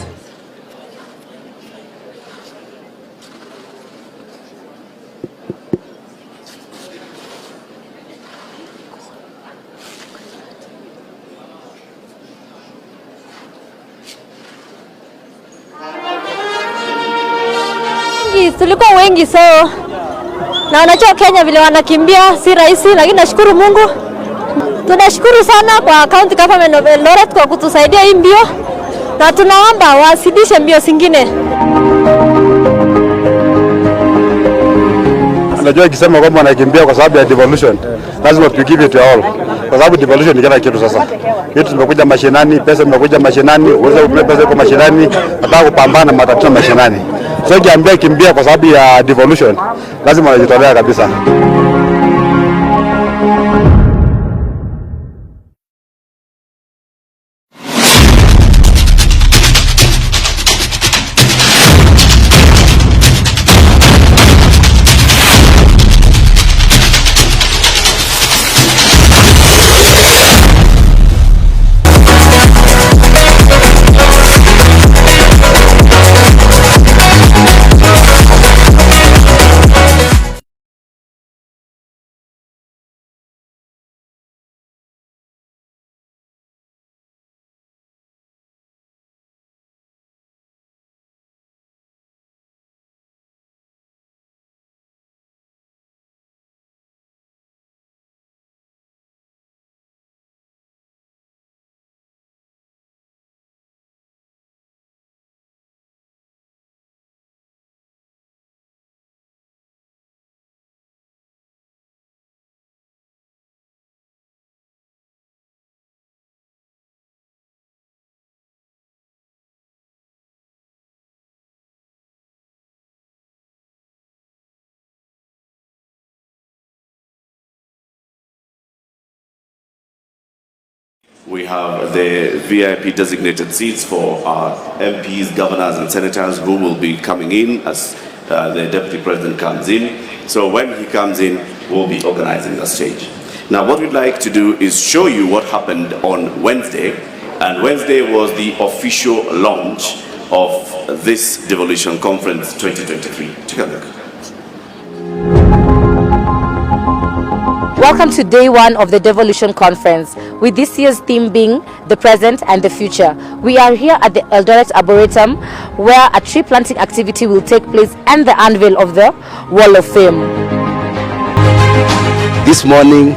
tulikuwa wengi, so na wanajua Kenya vile wanakimbia si rahisi, lakini nashukuru Mungu. Tunashukuru sana kwa county government of Eldoret kwa kutusaidia hii mbio, na tunaomba wasidishe mbio zingine. Najua ikisema kwamba wanakimbia kwa sababu ya devolution, lazima tu give it to all. Kwa sababu devolution ni kila kitu sasa. Yetu tumekuja mashinani, pesa imekuja mashinani, uwezo wa pesa kwa mashinani, nataka kupambana na matatizo mashinani. So kiambia kimbia kwa sababu ya devolution, lazima wanajitolea kabisa. We have the VIP designated seats for our MPs, governors and senators who will be coming in as the Deputy President comes in. So when he comes in, we'll be organizing the stage. Now what we'd like to do is show you what happened on Wednesday. And Wednesday was the official launch of this Devolution Conference 2023. Take a look. Welcome to day one of the Devolution Conference, with this year's theme being the present and the future. We are here at the Eldoret Arboretum, where a tree planting activity will take place and the unveil of the Wall of Fame. This morning,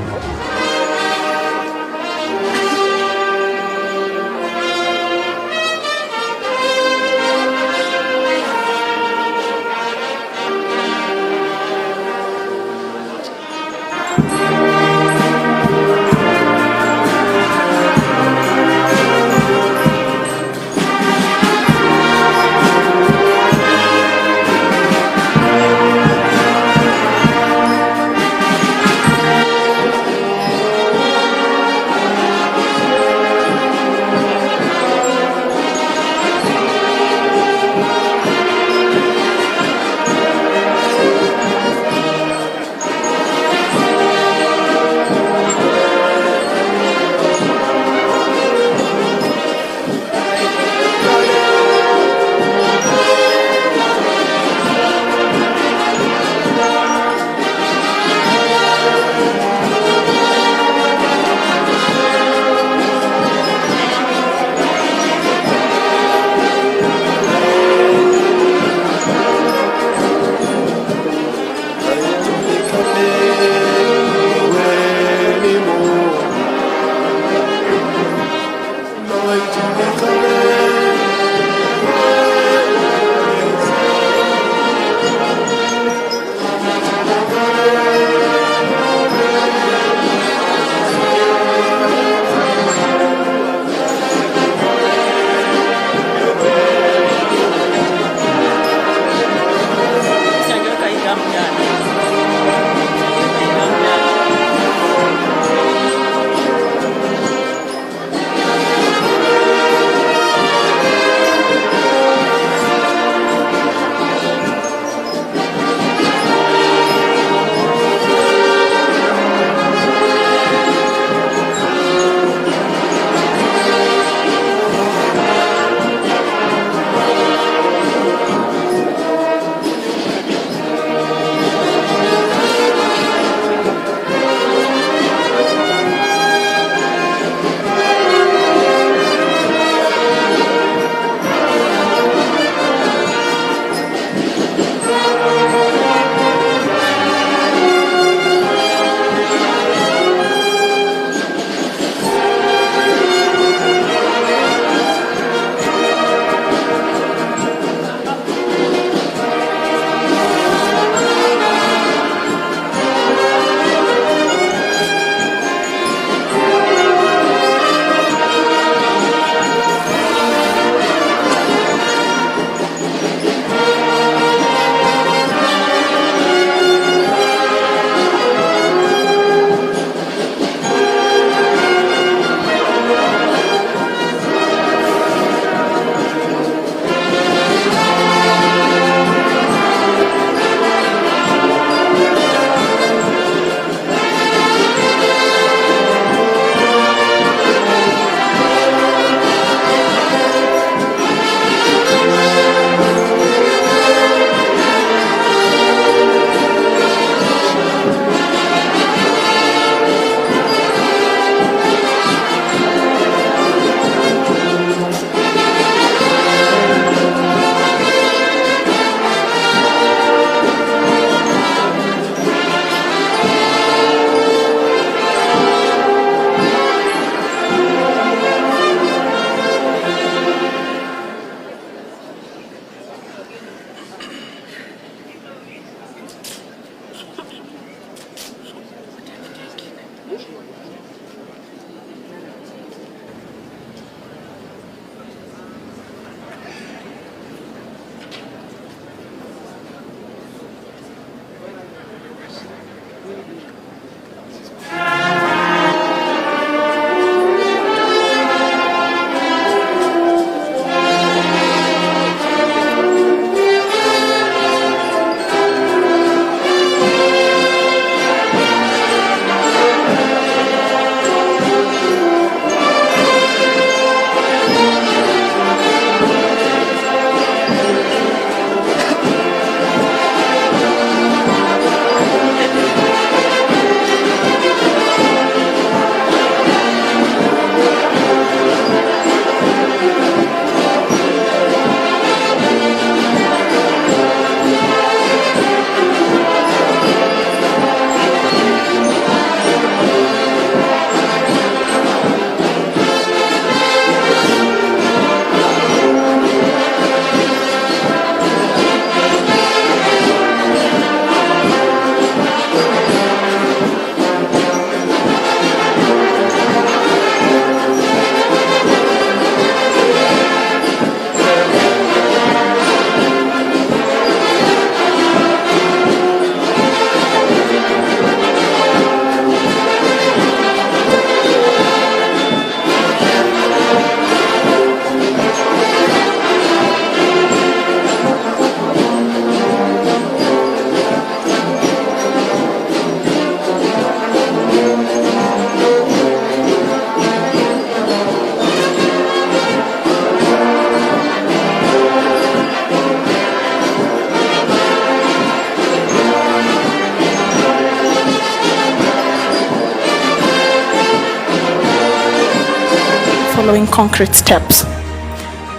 following concrete steps.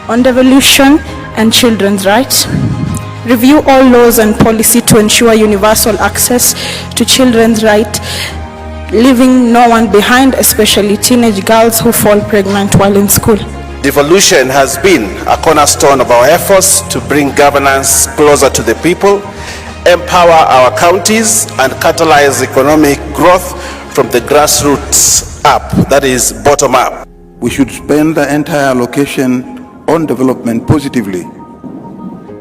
On devolution and children's rights, review all laws and policy to ensure universal access to children's rights, leaving no one behind, especially teenage girls who fall pregnant while in school. Devolution has been a cornerstone of our efforts to bring governance closer to the people, empower our counties, and catalyze economic growth from the grassroots up, that is bottom up. We should spend the entire allocation on development positively,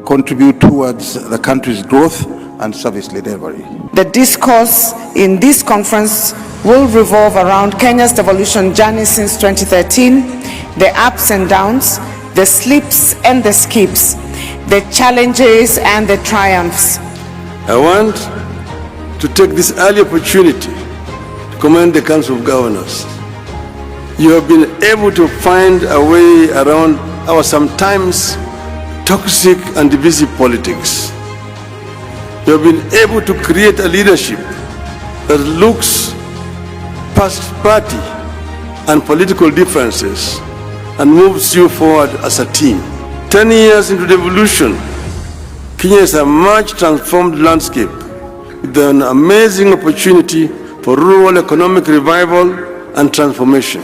contribute towards the country's growth and service delivery. The discourse in this conference will revolve around Kenya's devolution journey since 2013, the ups and downs, the slips and the skips, the challenges and the triumphs. I want to take this early opportunity to commend the Council of Governors. You have been able to find a way around our sometimes toxic and divisive politics. You have been able to create a leadership that looks past party and political differences and moves you forward as a team. 10 years into devolution, Kenya is a much transformed landscape with an amazing opportunity for rural economic revival and transformation.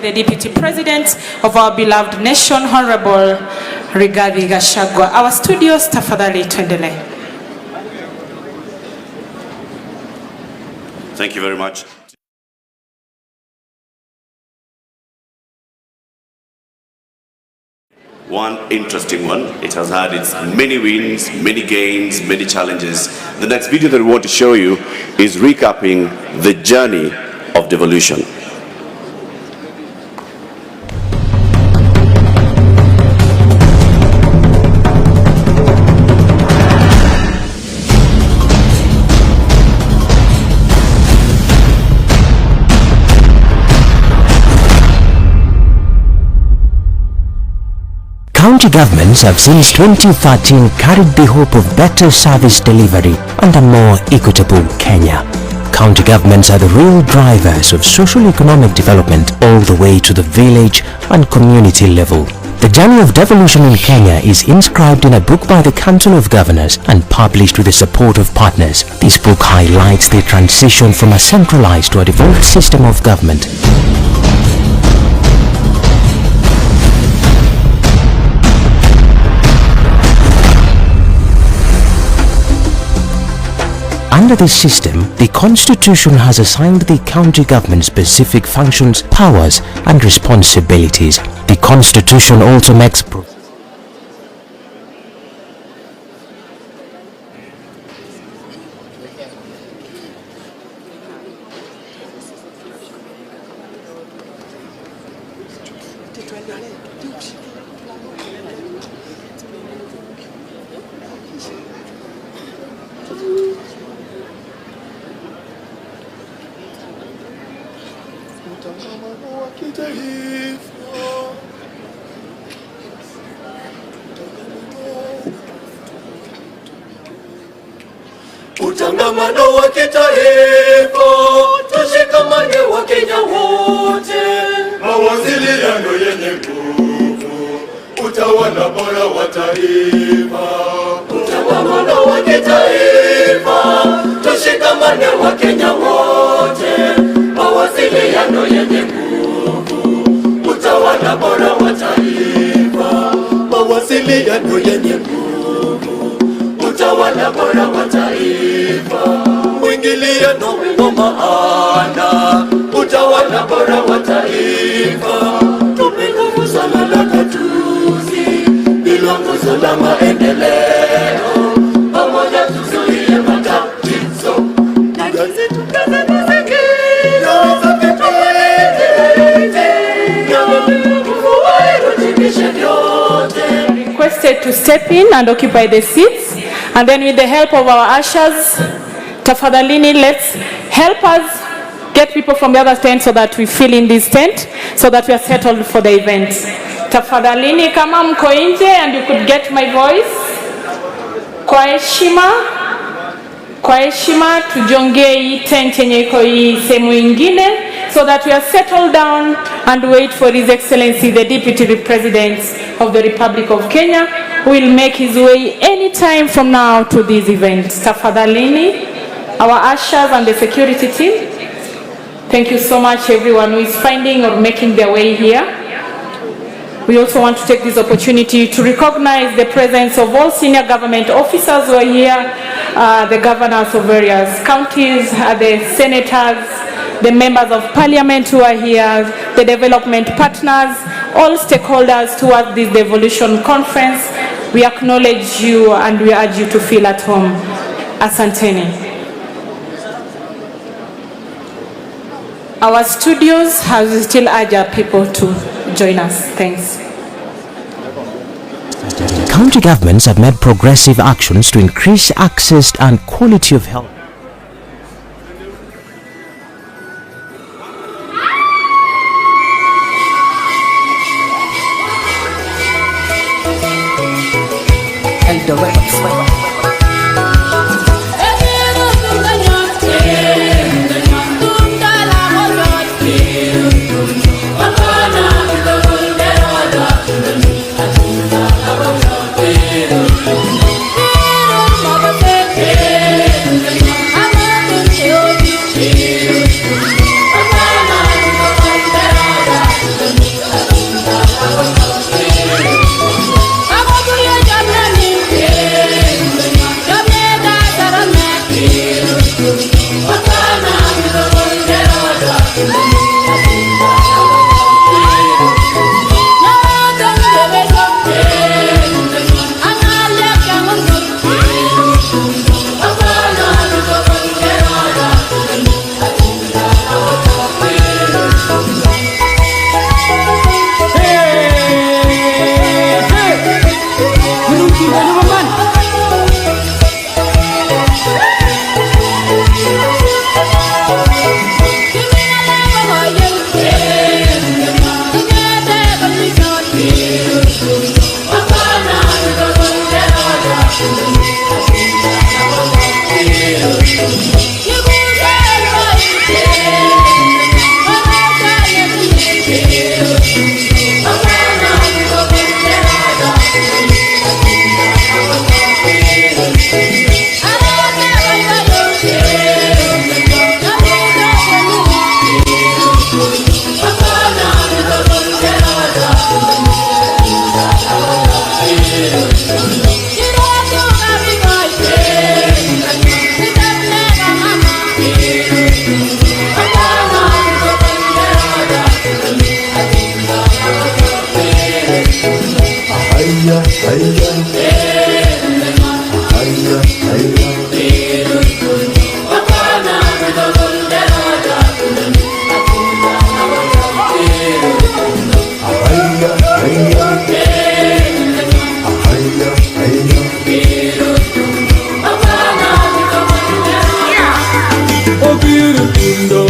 The Deputy President of our beloved nation, Honorable Rigathi Gachagua. Our studios, tafadhali tuendelee. Thank you very much. One interesting one. It has had its many wins, many gains, many challenges. The next video that we want to show you is recapping the journey of devolution. County governments have since 2013 carried the hope of better service delivery and a more equitable Kenya. County governments are the real drivers of socio-economic development all the way to the village and community level. The journey of devolution in Kenya is inscribed in a book by the Council of Governors and published with the support of partners. This book highlights the transition from a centralized to a devolved system of government. Under this system, the Constitution has assigned the county government specific functions, powers and responsibilities. The Constitution also makes Utangamano wa kitaifa, tushikamane wa Kenya wote. kitaifa, utangamano wa kitaifa, tushikamane wa Kenya wote, mawasiliano yenye nguvu, utawala bora wa taifa, mawasiliano yenye nguvu, utawala bora wa taifa, mwingiliano wa maana, utawala bora wa taifa, tupe nguvu sana la gatuzi, bila nguzo la maendeleo, pamoja tuzuie matatizo, kazi tukaze muziki, naweza requested to step in and occupy the seats, and then with the help of our ushers, tafadhalini, let's help us get people from the other tent so that we fill in this tent so that we are settled for the event. Tafadhalini, kama mko nje and you could get my voice, kwa heshima tujongee hii tent yenye iko hii sehemu ingine so that we are settled down and wait for His Excellency the Deputy President of the Republic of Kenya, who will make his way any time from now to this event. Tafadhalini, our ushers and the security team, thank you so much everyone who is finding or making their way here. We also want to take this opportunity to recognize the presence of all senior government officers who are here, the governors of various counties, the senators, the members of parliament who are here, the development partners, all stakeholders towards this Devolution conference. We acknowledge you and we urge you to feel at home. Asanteni. Our studios have still urged our people to join us. Thanks. County governments have made progressive actions to increase access and quality of health. Eldoret. Obiru tundo,